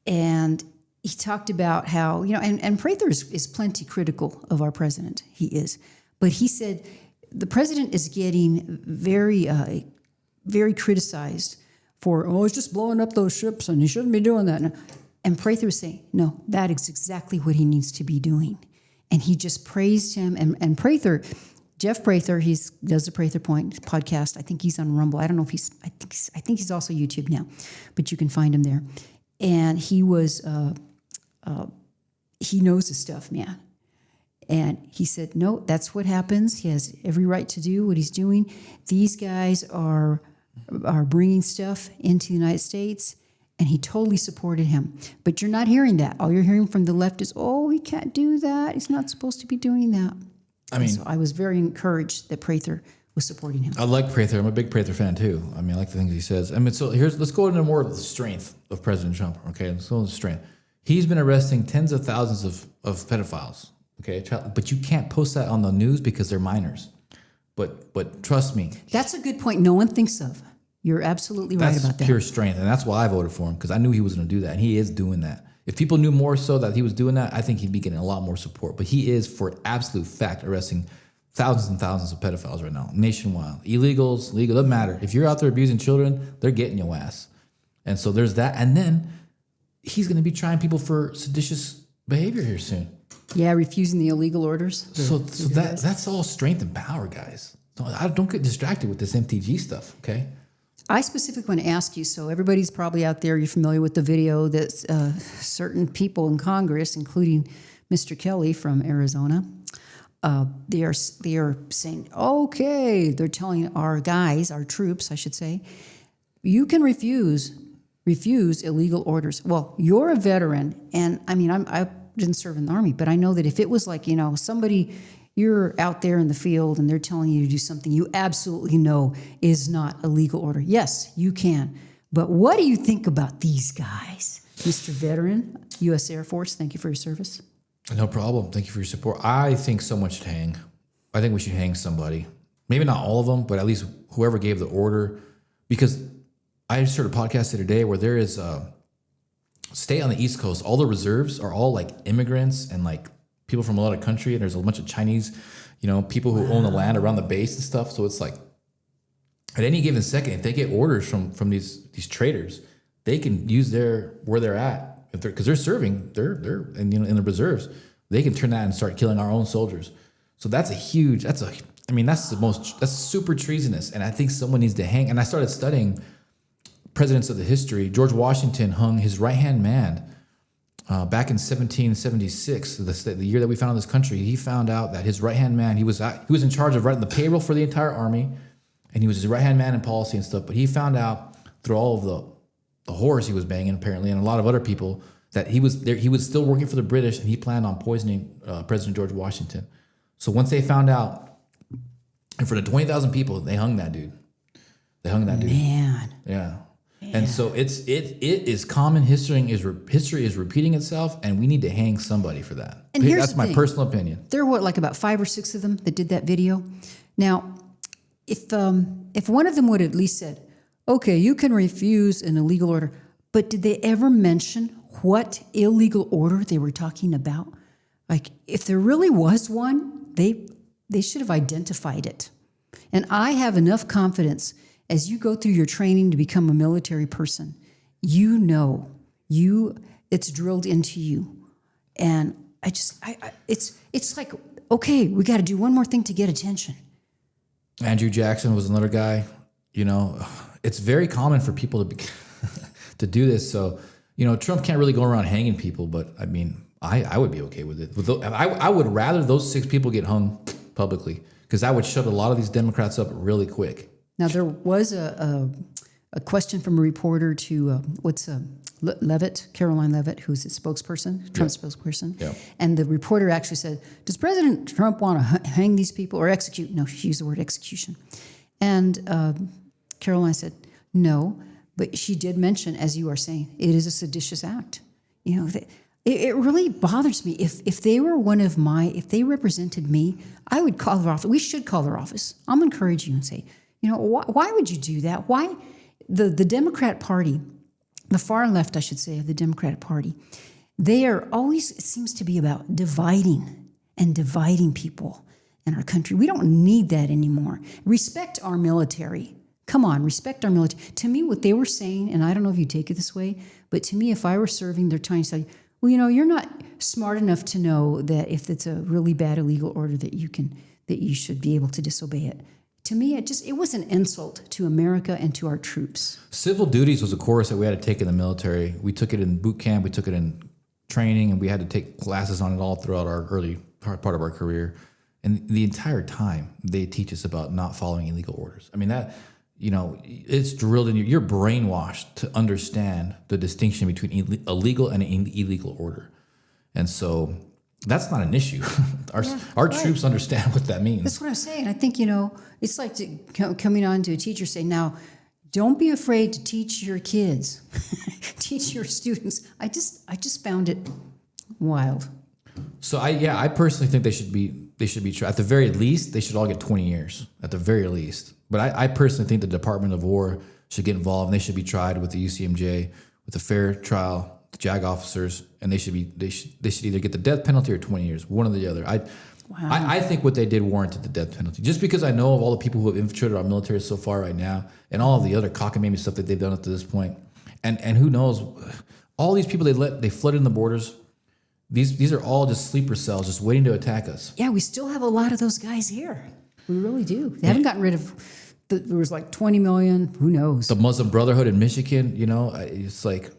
And he talked about how and Prather is plenty critical of our president. He is, but he said the president is getting very, very criticized for, he's just blowing up those ships and he shouldn't be doing that. And Prather was saying, no, that is exactly what he needs to be doing. And he just praised him. And Prather, Jeff Prather, he does the Prather Point podcast. I think he's on Rumble. I don't know if I think he's also YouTube now, but you can find him there. And he was, he knows his stuff, man. And he said, no, that's what happens. He has every right to do what he's doing. These guys are bringing stuff into the United States, and he totally supported him. But you're not hearing that. All you're hearing from the left is, oh, he can't do that. He's not supposed to be doing that. So I was very encouraged that Prather was supporting him. I like Prather. I'm a big Prather fan too. I like the things he says. So let's go into more of the strength of President Trump. Okay, let's go into the strength. He's been arresting tens of thousands of pedophiles. Okay, but you can't post that on the news because they're minors. But trust me, that's a good point. No one thinks of. You're absolutely right about that. That's pure strength, and that's why I voted for him, because I knew he was going to do that, and he is doing that. If people knew more so that he was doing that, I think he'd be getting a lot more support. But he is, for absolute fact, arresting thousands and thousands of pedophiles right now, nationwide. Illegals, legal, doesn't matter. If you're out there abusing children, they're getting your ass. And so there's that. And then he's going to be trying people for seditious behavior here soon. Yeah, refusing the illegal orders. So that's all strength and power, guys. Don't get distracted with this MTG stuff, okay? I specifically want to ask you, so everybody's probably out there, you're familiar with the video that certain people in Congress, including Mr. Kelly from Arizona, they are saying, okay, they're telling our guys, our troops, I should say, you can refuse illegal orders. Well, you're a veteran, and I mean, I didn't serve in the Army, but I know that if it was like, somebody, you're out there in the field and they're telling you to do something you absolutely know is not a legal order. Yes, you can. But what do you think about these guys? Mr. Veteran, U.S. Air Force, thank you for your service. No problem. Thank you for your support. I think someone should hang. I think we should hang somebody. Maybe not all of them, but at least whoever gave the order. Because I just heard a podcast the other day where there is a state on the East Coast, all the reserves are all like immigrants and like people from a lot of country, and there's a bunch of Chinese, people who own the land around the base and stuff. So it's like at any given second, if they get orders from these traders, they can use where they're at because they're serving, they're in the reserves. They can turn that and start killing our own soldiers. So that's super treasonous, and I think someone needs to hang. And I started studying presidents of the history. George Washington hung his right-hand man back in 1776, the year that we founded this country. He found out that his right-hand man, he was in charge of writing the payroll for the entire army, and he was his right-hand man in policy and stuff. But he found out through all of the whores he was banging, apparently, and a lot of other people, that he was still working for the British, and he planned on poisoning President George Washington. So once they found out, in front of 20,000 people, they hung that dude. Man. Yeah. And so it is common. History is repeating itself, and we need to hang somebody for that. And here's that's my personal opinion. There were like about 5 or 6 of them that did that video. Now, if one of them would have at least said, "Okay, you can refuse an illegal order," but did they ever mention what illegal order they were talking about? Like, if there really was one, they should have identified it. And I have enough confidence. As you go through your training to become a military person, it's drilled into you. And it's like, okay, we got to do one more thing to get attention. Andrew Jackson was another guy. It's very common for people to do this. So, Trump can't really go around hanging people, but I mean, I would be okay with it. I would rather those 6 people get hung publicly, because that would shut a lot of these Democrats up really quick. Now, there was a question from a reporter to Levitt, Caroline Levitt, who's his spokesperson, Trump's spokesperson. Yeah. And the reporter actually said, "Does President Trump want to hang these people or execute?" No, she used the word execution. And Caroline said, "No," but she did mention, as you are saying, it is a seditious act. It really bothers me. If they were if they represented me, I would call their office. We should call their office. I'm going to encourage you and say, why would you do that? Why? The Democrat Party, the far left, I should say, of the Democratic Party, they are always, it seems to be about dividing people in our country. We don't need that anymore. Respect our military. Come on, respect our military. To me, what they were saying, and I don't know if you take it this way, but to me, if I were serving, they're trying to say, well, you're not smart enough to know that if it's a really bad illegal order that you should be able to disobey it. To me, it was an insult to America and to our troops. Civil duties was a course that we had to take in the military. We took it in boot camp, we took it in training, and we had to take classes on it all throughout our early part of our career. And the entire time, they teach us about not following illegal orders. I mean, that, it's drilled in you. You're brainwashed to understand the distinction between a legal and an illegal order. And so that's not an issue. Our troops understand what that means. That's what I'm saying. I think, it's like coming on to a teacher saying, now, don't be afraid to teach your kids, teach your students. I just found it wild. So I personally think they should be tried. At the very least, they should all get 20 years, at the very least. But I personally think the Department of War should get involved, and they should be tried with the UCMJ, with a fair trial, the JAG officers, and they should either get the death penalty or 20 years, one or the other. I think what they did warranted the death penalty, just because I know of all the people who have infiltrated our military so far right now, and all of the other cockamamie stuff that they've done up to this point, and who knows, all these people they flooded in the borders. These are all just sleeper cells, just waiting to attack us. Yeah, we still have a lot of those guys here. We really do. They haven't gotten rid of there was like 20 million. Who knows? The Muslim Brotherhood in Michigan, it's like,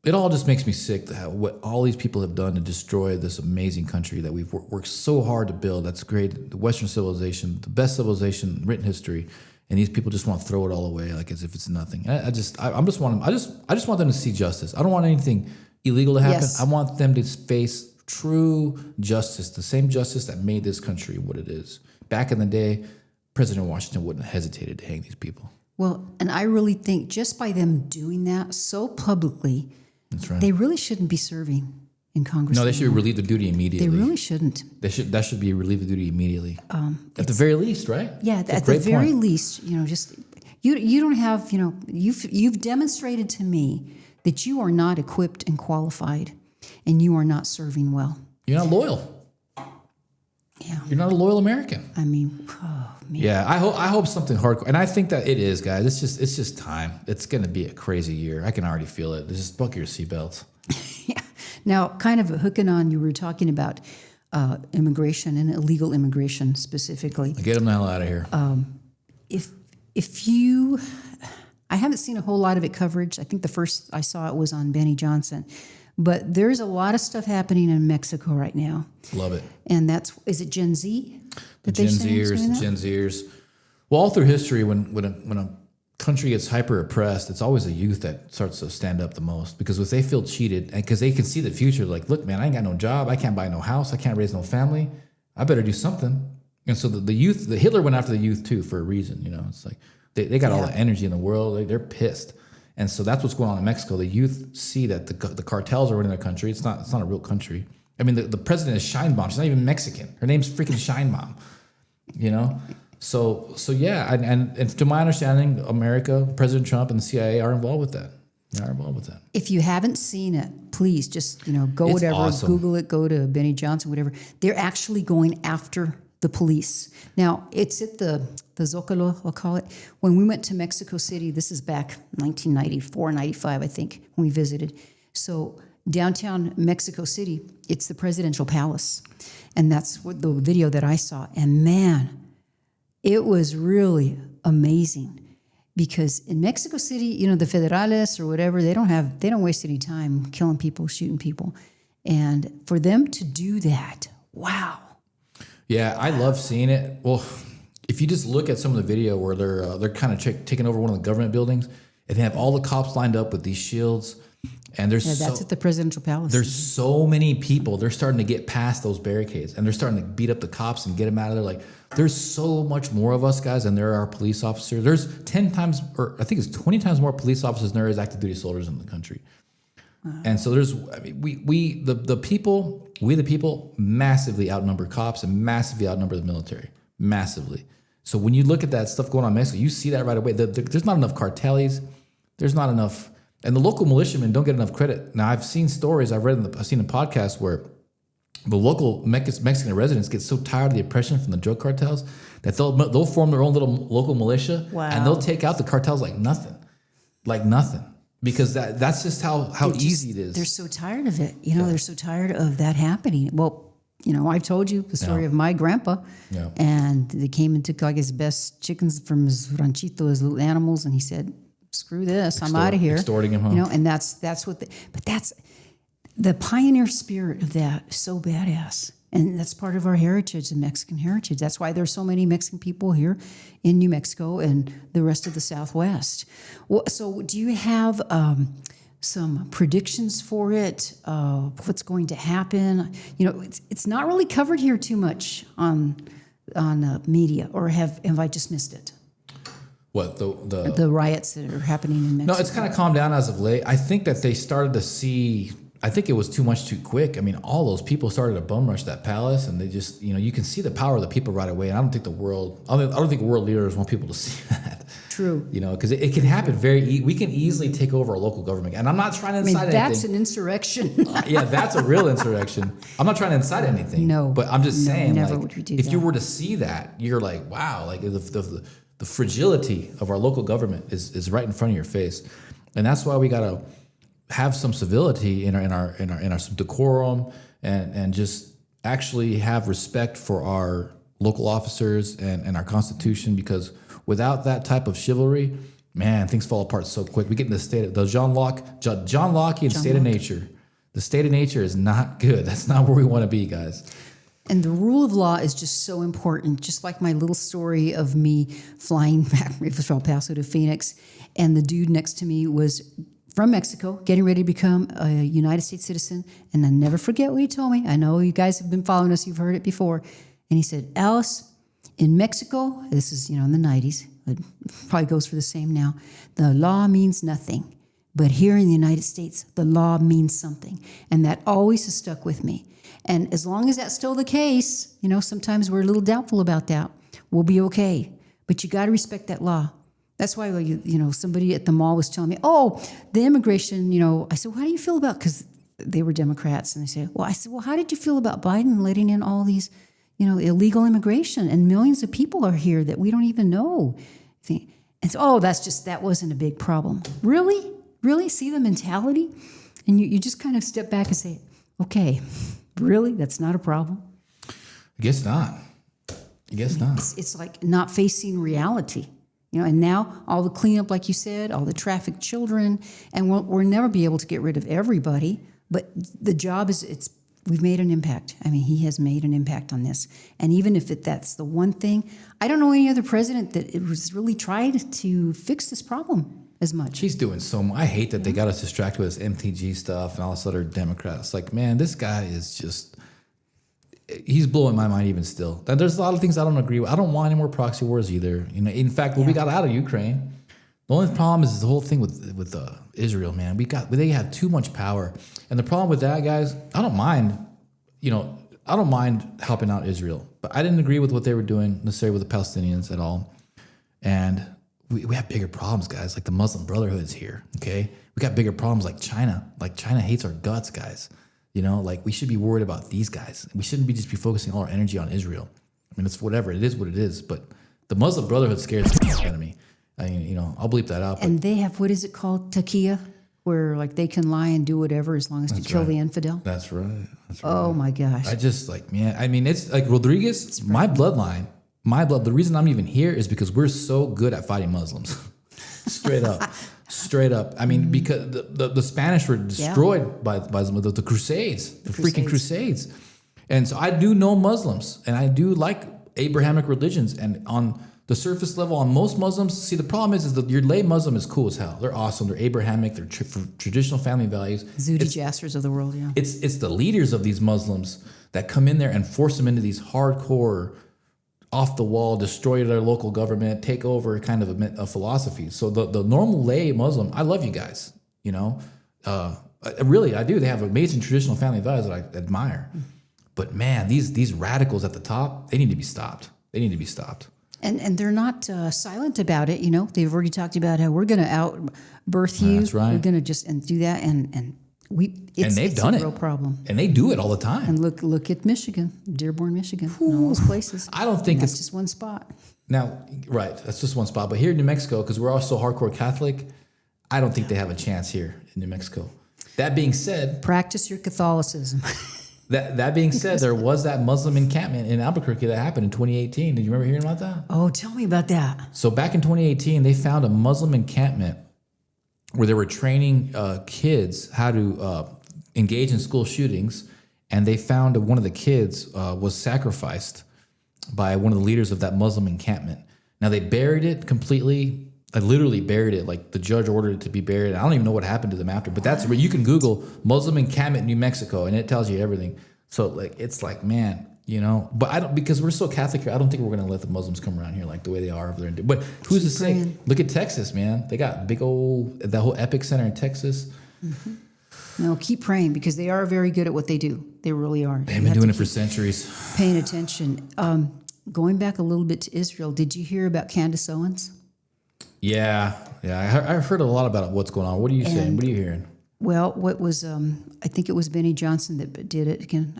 it all just makes me sick that what all these people have done to destroy this amazing country that we've worked so hard to build. That's great. The Western civilization, the best civilization in written history. And these people just want to throw it all away like as if it's nothing. I just want them to see justice. I don't want anything illegal to happen. Yes. I want them to face true justice, the same justice that made this country what it is. Back in the day, President Washington wouldn't have hesitated to hang these people. Well, and I really think just by them doing that so publicly, That's right. they really shouldn't be serving in Congress. No, they should be relieved of duty immediately. They really shouldn't. That should be relieved of duty immediately. At the very least, right? Yeah, That's a at the great very point. least, just you don't have, you've demonstrated to me that you are not equipped and qualified, and you are not serving well. You're not loyal. Yeah, You're not a loyal American. I mean, oh man. Yeah, I hope something hardcore, and I think that it is, guys. It's just time. It's going to be a crazy year. I can already feel it. Just buckle your seatbelts. Yeah. Now, kind of hooking on, you were talking about immigration and illegal immigration specifically. Get them the hell out of here. If you, I haven't seen a whole lot of it coverage. I think the first I saw it was on Benny Johnson, but there's a lot of stuff happening in Mexico right now. Love it. And is it Gen Z? The Gen Zers. Well, all through history, when a country gets hyper oppressed, it's always the youth that starts to stand up the most, because if they feel cheated and because they can see the future, like, look, man, I ain't got no job, I can't buy no house, I can't raise no family, I better do something. And so the youth, the Hitler went after the youth too for a reason. It's like they got all the energy in the world, they're pissed. And so that's what's going on in Mexico. The youth see that the cartels are running their country. It's not a real country. I mean, the president is Scheinbaum. She's not even Mexican. Her name's freaking Scheinbaum. So yeah, and to my understanding, America, President Trump, and the CIA are involved with that. They are involved with that. If you haven't seen it, please just go It's whatever, awesome. Google it, go to Benny Johnson, whatever. They're actually going after the police. Now, it's at the Zocalo, I'll call it. When we went to Mexico City, this is back 1994, 95, I think, when we visited. So downtown Mexico City, it's the presidential palace. And that's what the video that I saw. And man, it was really amazing. Because in Mexico City, the federales or whatever, they don't waste any time killing people, shooting people. And for them to do that, wow. Yeah, I love seeing it. Well, if you just look at some of the video where they're kind of taking over one of the government buildings, and they have all the cops lined up with these shields, and that's at the presidential palace. There's so many people. They're starting to get past those barricades, and they're starting to beat up the cops and get them out of there. Like, there's so much more of us guys than there are police officers. There's 10 times, or I think it's 20 times more police officers than there is active duty soldiers in the country. And so we the people massively outnumber cops and massively outnumber the military, massively. So when you look at that stuff going on in Mexico, you see that right away. There's not enough cartels. There's not enough, and the local militiamen don't get enough credit. Now, I've seen stories, I've seen a podcast where the local Mexican residents get so tired of the oppression from the drug cartels that they'll form their own little local militia, and they'll take out the cartels like nothing. Because that's just how easy it is. They're so tired of it. They're so tired of that happening. Well, I've told you the story of my grandpa. Yeah. And they came and took like his best chickens from his ranchito, his little animals, and he said, "Screw this, I'm out of here." Extorting him, huh? And that's what. But that's the pioneer spirit of that is so badass. And that's part of our heritage, the Mexican heritage. That's why there's so many Mexican people here in New Mexico and the rest of the Southwest. Well, so do you have some predictions for it? What's going to happen? It's not really covered here too much on media, or have I just missed it? What, the riots that are happening in Mexico? No, it's kind of calmed down as of late. I think that they started to see. I think it was too much too quick. I mean, all those people started to bum rush that palace, and they just, you can see the power of the people right away. And I don't think world leaders want people to see that. True. Because it can happen we can easily take over a local government. And I'm not trying to incite anything. That's an insurrection. Yeah, that's a real insurrection. I'm not trying to incite anything. No. But I'm just saying, never would we do if that. you were to see that, you're like, wow, like the fragility of our local government is right in front of your face. And that's why we got to have some civility in our some decorum, and just actually have respect for our local officers and our Constitution, because without that type of chivalry, man, things fall apart so quick. We get in the state of the John Locke and state of nature. The state of nature is not good. That's not where we want to be, guys. And the rule of law is just so important. Just like my little story of me flying back from El Paso to Phoenix, and the dude next to me was from Mexico, getting ready to become a United States citizen. And I never forget what he told me. I know you guys have been following us. You've heard it before. And he said, Alice, in Mexico, this is, in the 90s, it probably goes for the same now, the law means nothing. But here in the United States, the law means something. And that always has stuck with me. And as long as that's still the case, sometimes we're a little doubtful about that. We'll be okay. But you got to respect that law. That's why, somebody at the mall was telling me, the immigration, I said, well, how do you feel about, because they were Democrats. And they said, well, how did you feel about Biden letting in all these, illegal immigration? And millions of people are here that we don't even know. And so, that wasn't a big problem. Really? Really? See the mentality? And you just kind of step back and say, okay, really? That's not a problem? I guess not. It's like not facing reality. And now all the cleanup, like you said, all the trafficked children, and we'll never be able to get rid of everybody. But the job is, we've made an impact. I mean, he has made an impact on this. And even if that's the one thing, I don't know any other president that it was really tried to fix this problem as much. He's doing so much. I hate that they got us distracted with this MTG stuff and all this other Democrats. Like, man, this guy is just, he's blowing my mind even still. There's a lot of things I don't agree with. I don't want any more proxy wars either. In fact, when we got out of Ukraine, the only problem is the whole thing with Israel, man. They have too much power. And the problem with that, guys, I don't mind helping out Israel. But I didn't agree with what they were doing necessarily with the Palestinians at all. And we have bigger problems, guys, like the Muslim Brotherhood is here, okay? We got bigger problems like China. Like China hates our guts, guys. We should be worried about these guys. We shouldn't be focusing all our energy on Israel. I mean, it's whatever. It is what it is. But the Muslim Brotherhood scares the enemy. I mean, I'll bleep that out. And they have, what is it called? Taqiyya, where like they can lie and do whatever as long as to kill the infidel. That's right. Oh my gosh. I just it's like Rodriguez, my bloodline, the reason I'm even here is because we're so good at fighting Muslims. Straight up. I mean, because the Spanish were destroyed by the Crusades, the freaking Crusades. And so I do know Muslims, and I do like Abrahamic religions. And on the surface level, on most Muslims, see, the problem is that your lay Muslim is cool as hell. They're awesome. They're Abrahamic. They're traditional family values. Zudi Jassers of the world, yeah. It's the leaders of these Muslims that come in there and force them into these hardcore, off the wall, destroy their local government, take over kind of a philosophy. So the normal lay Muslim, I love you guys, really, I do. They have amazing traditional family values that I admire. But man, these radicals at the top, they need to be stopped. And they're not silent about it. They've already talked about how we're going to outbirth you. That's right. We're going to just do that, and they've done it. Real problem. And they do it all the time. And look at Michigan, Dearborn, Michigan, and all those places. I don't think it's just one spot. Now, right, that's just one spot. But here in New Mexico, because we're also hardcore Catholic, I don't think they have a chance here in New Mexico. That being said, practice your Catholicism. That being said, there was that Muslim encampment in Albuquerque that happened in 2018. Did you remember hearing about that? Oh, tell me about that. So back in 2018, they found a Muslim encampment where they were training kids how to engage in school shootings, and they found one of the kids was sacrificed by one of the leaders of that Muslim encampment. Now, they buried it completely. I literally buried it. Like, the judge ordered it to be buried. I don't even know what happened to them after, but that's where you can Google Muslim encampment New Mexico, and it tells you everything. So, it's like, man, but I don't, because we're so Catholic here, I don't think we're going to let the Muslims come around here like the way they are over there. But who's to say? Look at Texas, man. They got that whole Epic Center in Texas. Mm-hmm. No, keep praying, because they are very good at what they do. They really are. They've been doing it for centuries. Paying attention. Going back a little bit to Israel, did you hear about Candace Owens? Yeah. I've heard a lot about what's going on. What are you saying? What are you hearing? Well, what was I think it was Benny Johnson that did it. Can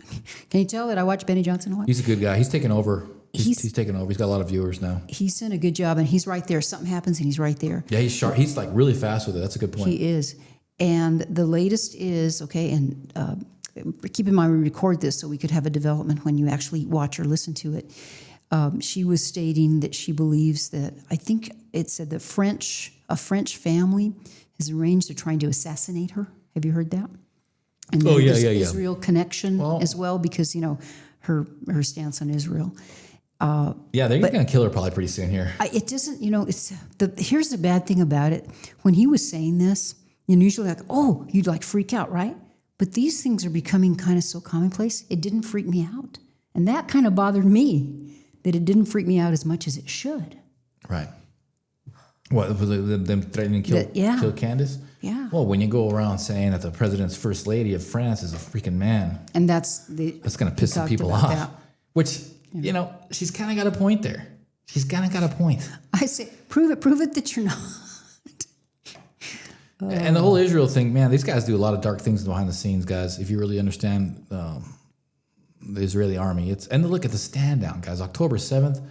you tell that I watch Benny Johnson a lot? He's a good guy. He's taken over. He's taken over. He's got a lot of viewers now. He's done a good job, and he's right there. Something happens, and he's right there. Yeah, he's sharp. He's like really fast with it. That's a good point. He is. And the latest is, and keep in mind we record this so we could have a development when you actually watch or listen to it. She was stating that she believes that, I think it said that a French family has arranged, they're trying to assassinate her. Have you heard that? And then there's Israel connection as well, because, her stance on Israel. Yeah, they're going to kill her probably pretty soon here. It doesn't, here's the bad thing about it. When he was saying this, usually like, oh, you'd like freak out, right? But these things are becoming kind of so commonplace, it didn't freak me out. And that kind of bothered me, that it didn't freak me out as much as it should. Right. What, was it them threatening to kill Candace? Yeah. Well, when you go around saying that the president's first lady of France is a freaking man. And that's going to piss some people off. That. Which, she's kind of got a point there. She's kind of got a point. I say, prove it that you're not. And the whole Israel thing, man, these guys do a lot of dark things behind the scenes, guys. If you really understand the Israeli army, and look at the stand down, guys. October 7th,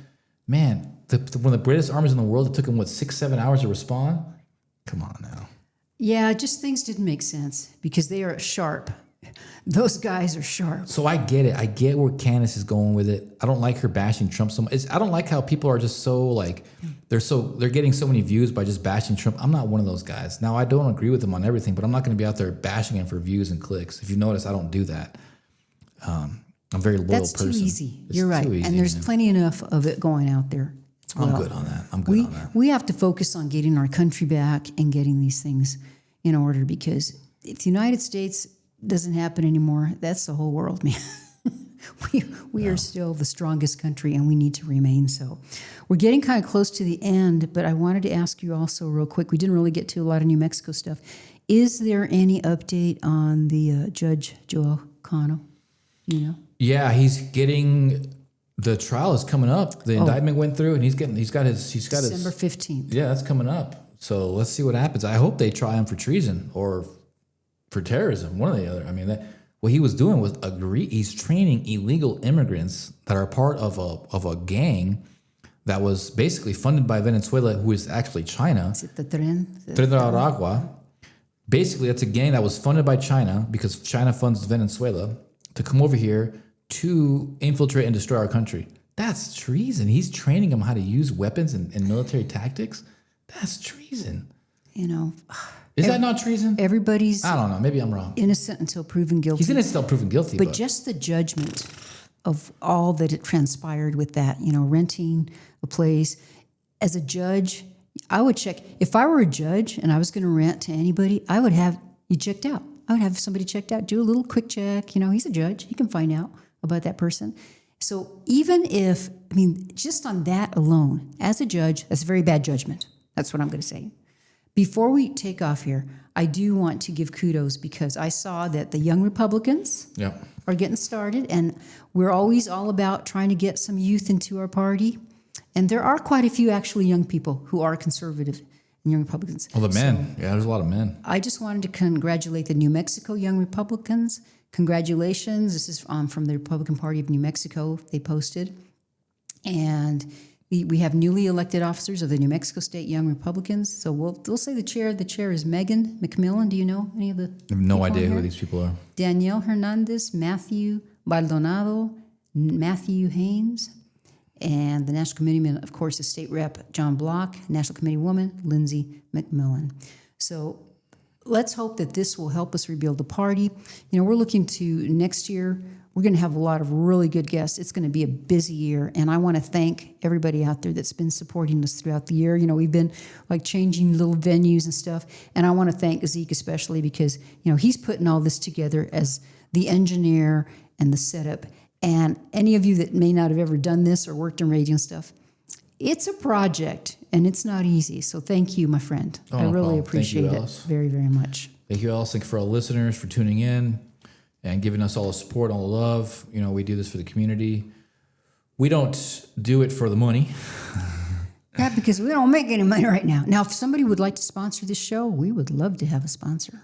man, one of the greatest armies in the world, it took them 6-7 hours to respond. Come on now. Yeah, just things didn't make sense because they are sharp. Those guys are sharp. So I get it. I get where Candace is going with it. I don't like her bashing Trump so much. I don't like how people are just so they're getting so many views by just bashing Trump. I'm not one of those guys. Now, I don't agree with him on everything, but I'm not going to be out there bashing him for views and clicks. If you notice, I don't do that. I'm a very loyal person. That's too easy. You're right. And there's plenty enough of it going out there. Well, I'm good on that. I'm good on that. We have to focus on getting our country back and getting these things in order, because if the United States doesn't happen anymore, that's the whole world, man. we are still the strongest country, and we need to remain so. We're getting kind of close to the end, but I wanted to ask you also real quick. We didn't really get to a lot of New Mexico stuff. Is there any update on the Judge Joel Cano? Yeah, he's getting. The trial is coming up. The indictment went through, and he's got his December 15th. Yeah, that's coming up. So let's see what happens. I hope they try him for treason or for terrorism, one or the other. I mean, what he was doing was he's training illegal immigrants that are part of a gang that was basically funded by Venezuela, who is actually China. Is it the Tren? Tren de Aragua. Basically, that's a gang that was funded by China because China funds Venezuela to come over here to infiltrate and destroy our country. That's treason. He's training them how to use weapons and military tactics. That's treason. Is that not treason? Everybody's, I don't know. Maybe I'm wrong. Innocent until proven guilty. He's innocent until proven guilty. But just the judgment of all that it transpired with that, renting a place. As a judge, I would check. If I were a judge and I was going to rent to anybody, I would have you checked out. I would have somebody checked out, do a little quick check. He's a judge. He can find out about that person. So even if, just on that alone, as a judge, that's very bad judgment. That's what I'm going to say. Before we take off here, I do want to give kudos because I saw that the young Republicans are getting started, and we're always all about trying to get some youth into our party. And there are quite a few actually young people who are conservative and young Republicans. Well, the men. Yeah, there's a lot of men. I just wanted to congratulate the New Mexico young Republicans. Congratulations. This is from the Republican Party of New Mexico. They posted. And we have newly elected officers of the New Mexico State Young Republicans. So we'll say the chair. The chair is Megan McMillan. Do you know any of the I have no idea who these people are. Danielle Hernandez, Matthew Baldonado, Matthew Haynes, and the National Committeeman, of course, is State Rep John Block, National Committee Woman Lindsay McMillan. So let's hope that this will help us rebuild the party. We're looking to next year. We're going to have a lot of really good guests. It's going to be a busy year, and I want to thank everybody out there that's been supporting us throughout the year. We've been changing little venues and stuff, and I want to thank Zeke especially because he's putting all this together as the engineer and the setup. And any of you that may not have ever done this or worked in radio and stuff, it's a project, and it's not easy. So thank you, my friend. I really appreciate it very, very much. Thank you, Alice. Thank you for all listeners for tuning in and giving us all the support, all the love. We do this for the community. We don't do it for the money. Yeah, because we don't make any money right now. Now, if somebody would like to sponsor this show, we would love to have a sponsor.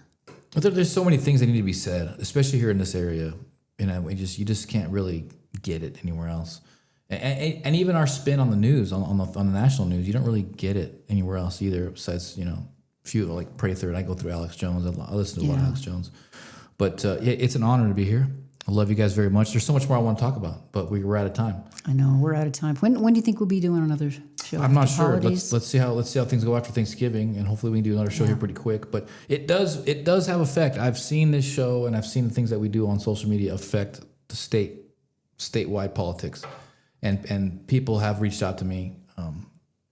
But there's so many things that need to be said, especially here in this area. You just can't really get it anywhere else. And even our spin on the news, on the national news, you don't really get it anywhere else either. Besides, few like Pray Third. I go through Alex Jones. I listen to a lot of Alex Jones. But it's an honor to be here. I love you guys very much. There's so much more I want to talk about, but we're out of time. I know we're out of time. When do you think we'll be doing another show? I'm not After sure. holidays? Let's see how things go after Thanksgiving, and hopefully we can do another show here pretty quick. But it does have effect. I've seen this show, and I've seen the things that we do on social media affect the statewide politics, and people have reached out to me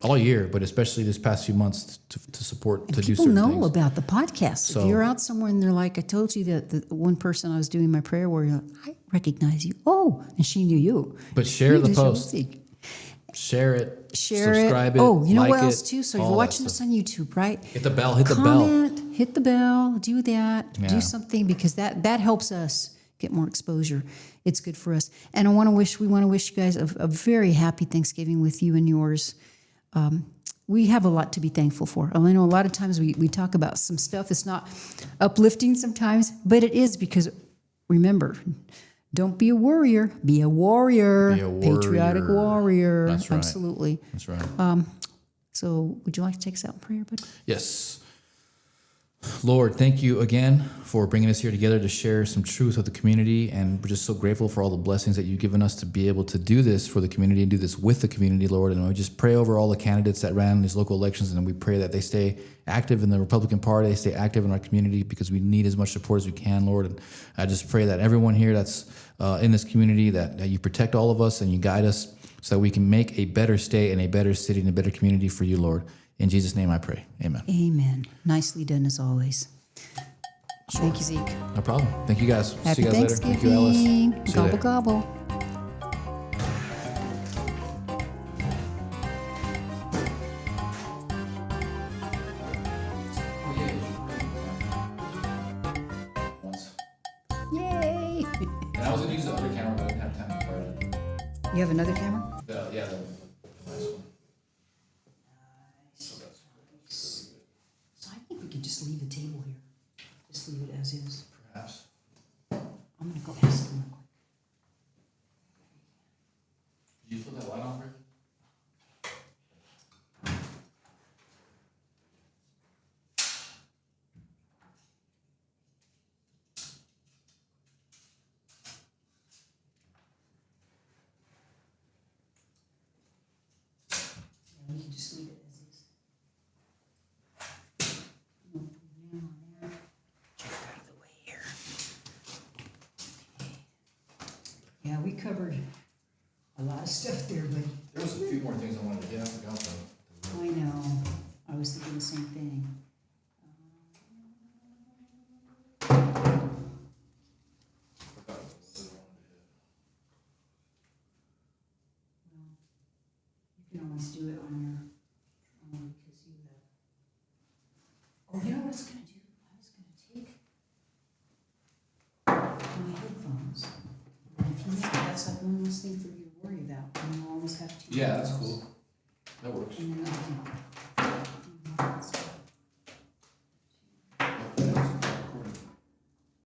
all year, but especially this past few months to support to do People certain know things. about the podcast. So- if you're out somewhere and they're like, I told you that the one person I was doing my prayer warrior, I recognize you. Oh, and she knew you. But share You the just post, see. share it, Share subscribe it. Oh, you know like what it, else too? So all you're that watching us stuff. on YouTube, right? Hit the bell. Hit the bell. Comment, hit the bell, do that, Yeah. do something because that helps us get more exposure. It's good for us. And we want to wish you guys a very happy Thanksgiving with you and yours. We have a lot to be thankful for. I know a lot of times we talk about some stuff. It's not uplifting sometimes, but it is because remember, don't be a worrier, be a warrior. Be a warrior. Patriotic warrior. That's right. Absolutely. That's right. So would you like to take us out in prayer, buddy? Yes. Lord, thank you again for bringing us here together to share some truth with the community. And we're just so grateful for all the blessings that you've given us to be able to do this for the community and do this with the community, Lord. And we just pray over all the candidates that ran these local elections. And we pray that they stay active in the Republican Party, they stay active in our community because we need as much support as we can, Lord. And I just pray that everyone here that's in this community, that you protect all of us and you guide us so that we can make a better state and a better city and a better community for you, Lord. In Jesus' name I pray. Amen. Amen. Nicely done as always. Thank you, Zeke. No problem. Thank you guys. Happy See you guys later. Thanksgiving. Thank you, Alice. See you Gobble, later. gobble. Yay. And I was going to use the other camera, but I didn't have time to charge it. You have another camera? Yeah, the nice one. So I think we could just leave the table here. Just leave it as is. Perhaps. I'm going to go ask them real quick. Did you flip that light on, Rick? Yeah, we can just leave it as is. No problem on there. Check out of the way here. Okay. Yeah, we covered a lot of stuff there, buddy. There was a few more things I wanted to do. I forgot though. I know. I was thinking the same thing. You can always do it on your phone because you have. Oh, you know what I was going to do? I was going to take my headphones. And if you make that's like one less thing for you to worry about. And you always have two. Yeah, that's headphones. cool. That works. And then I can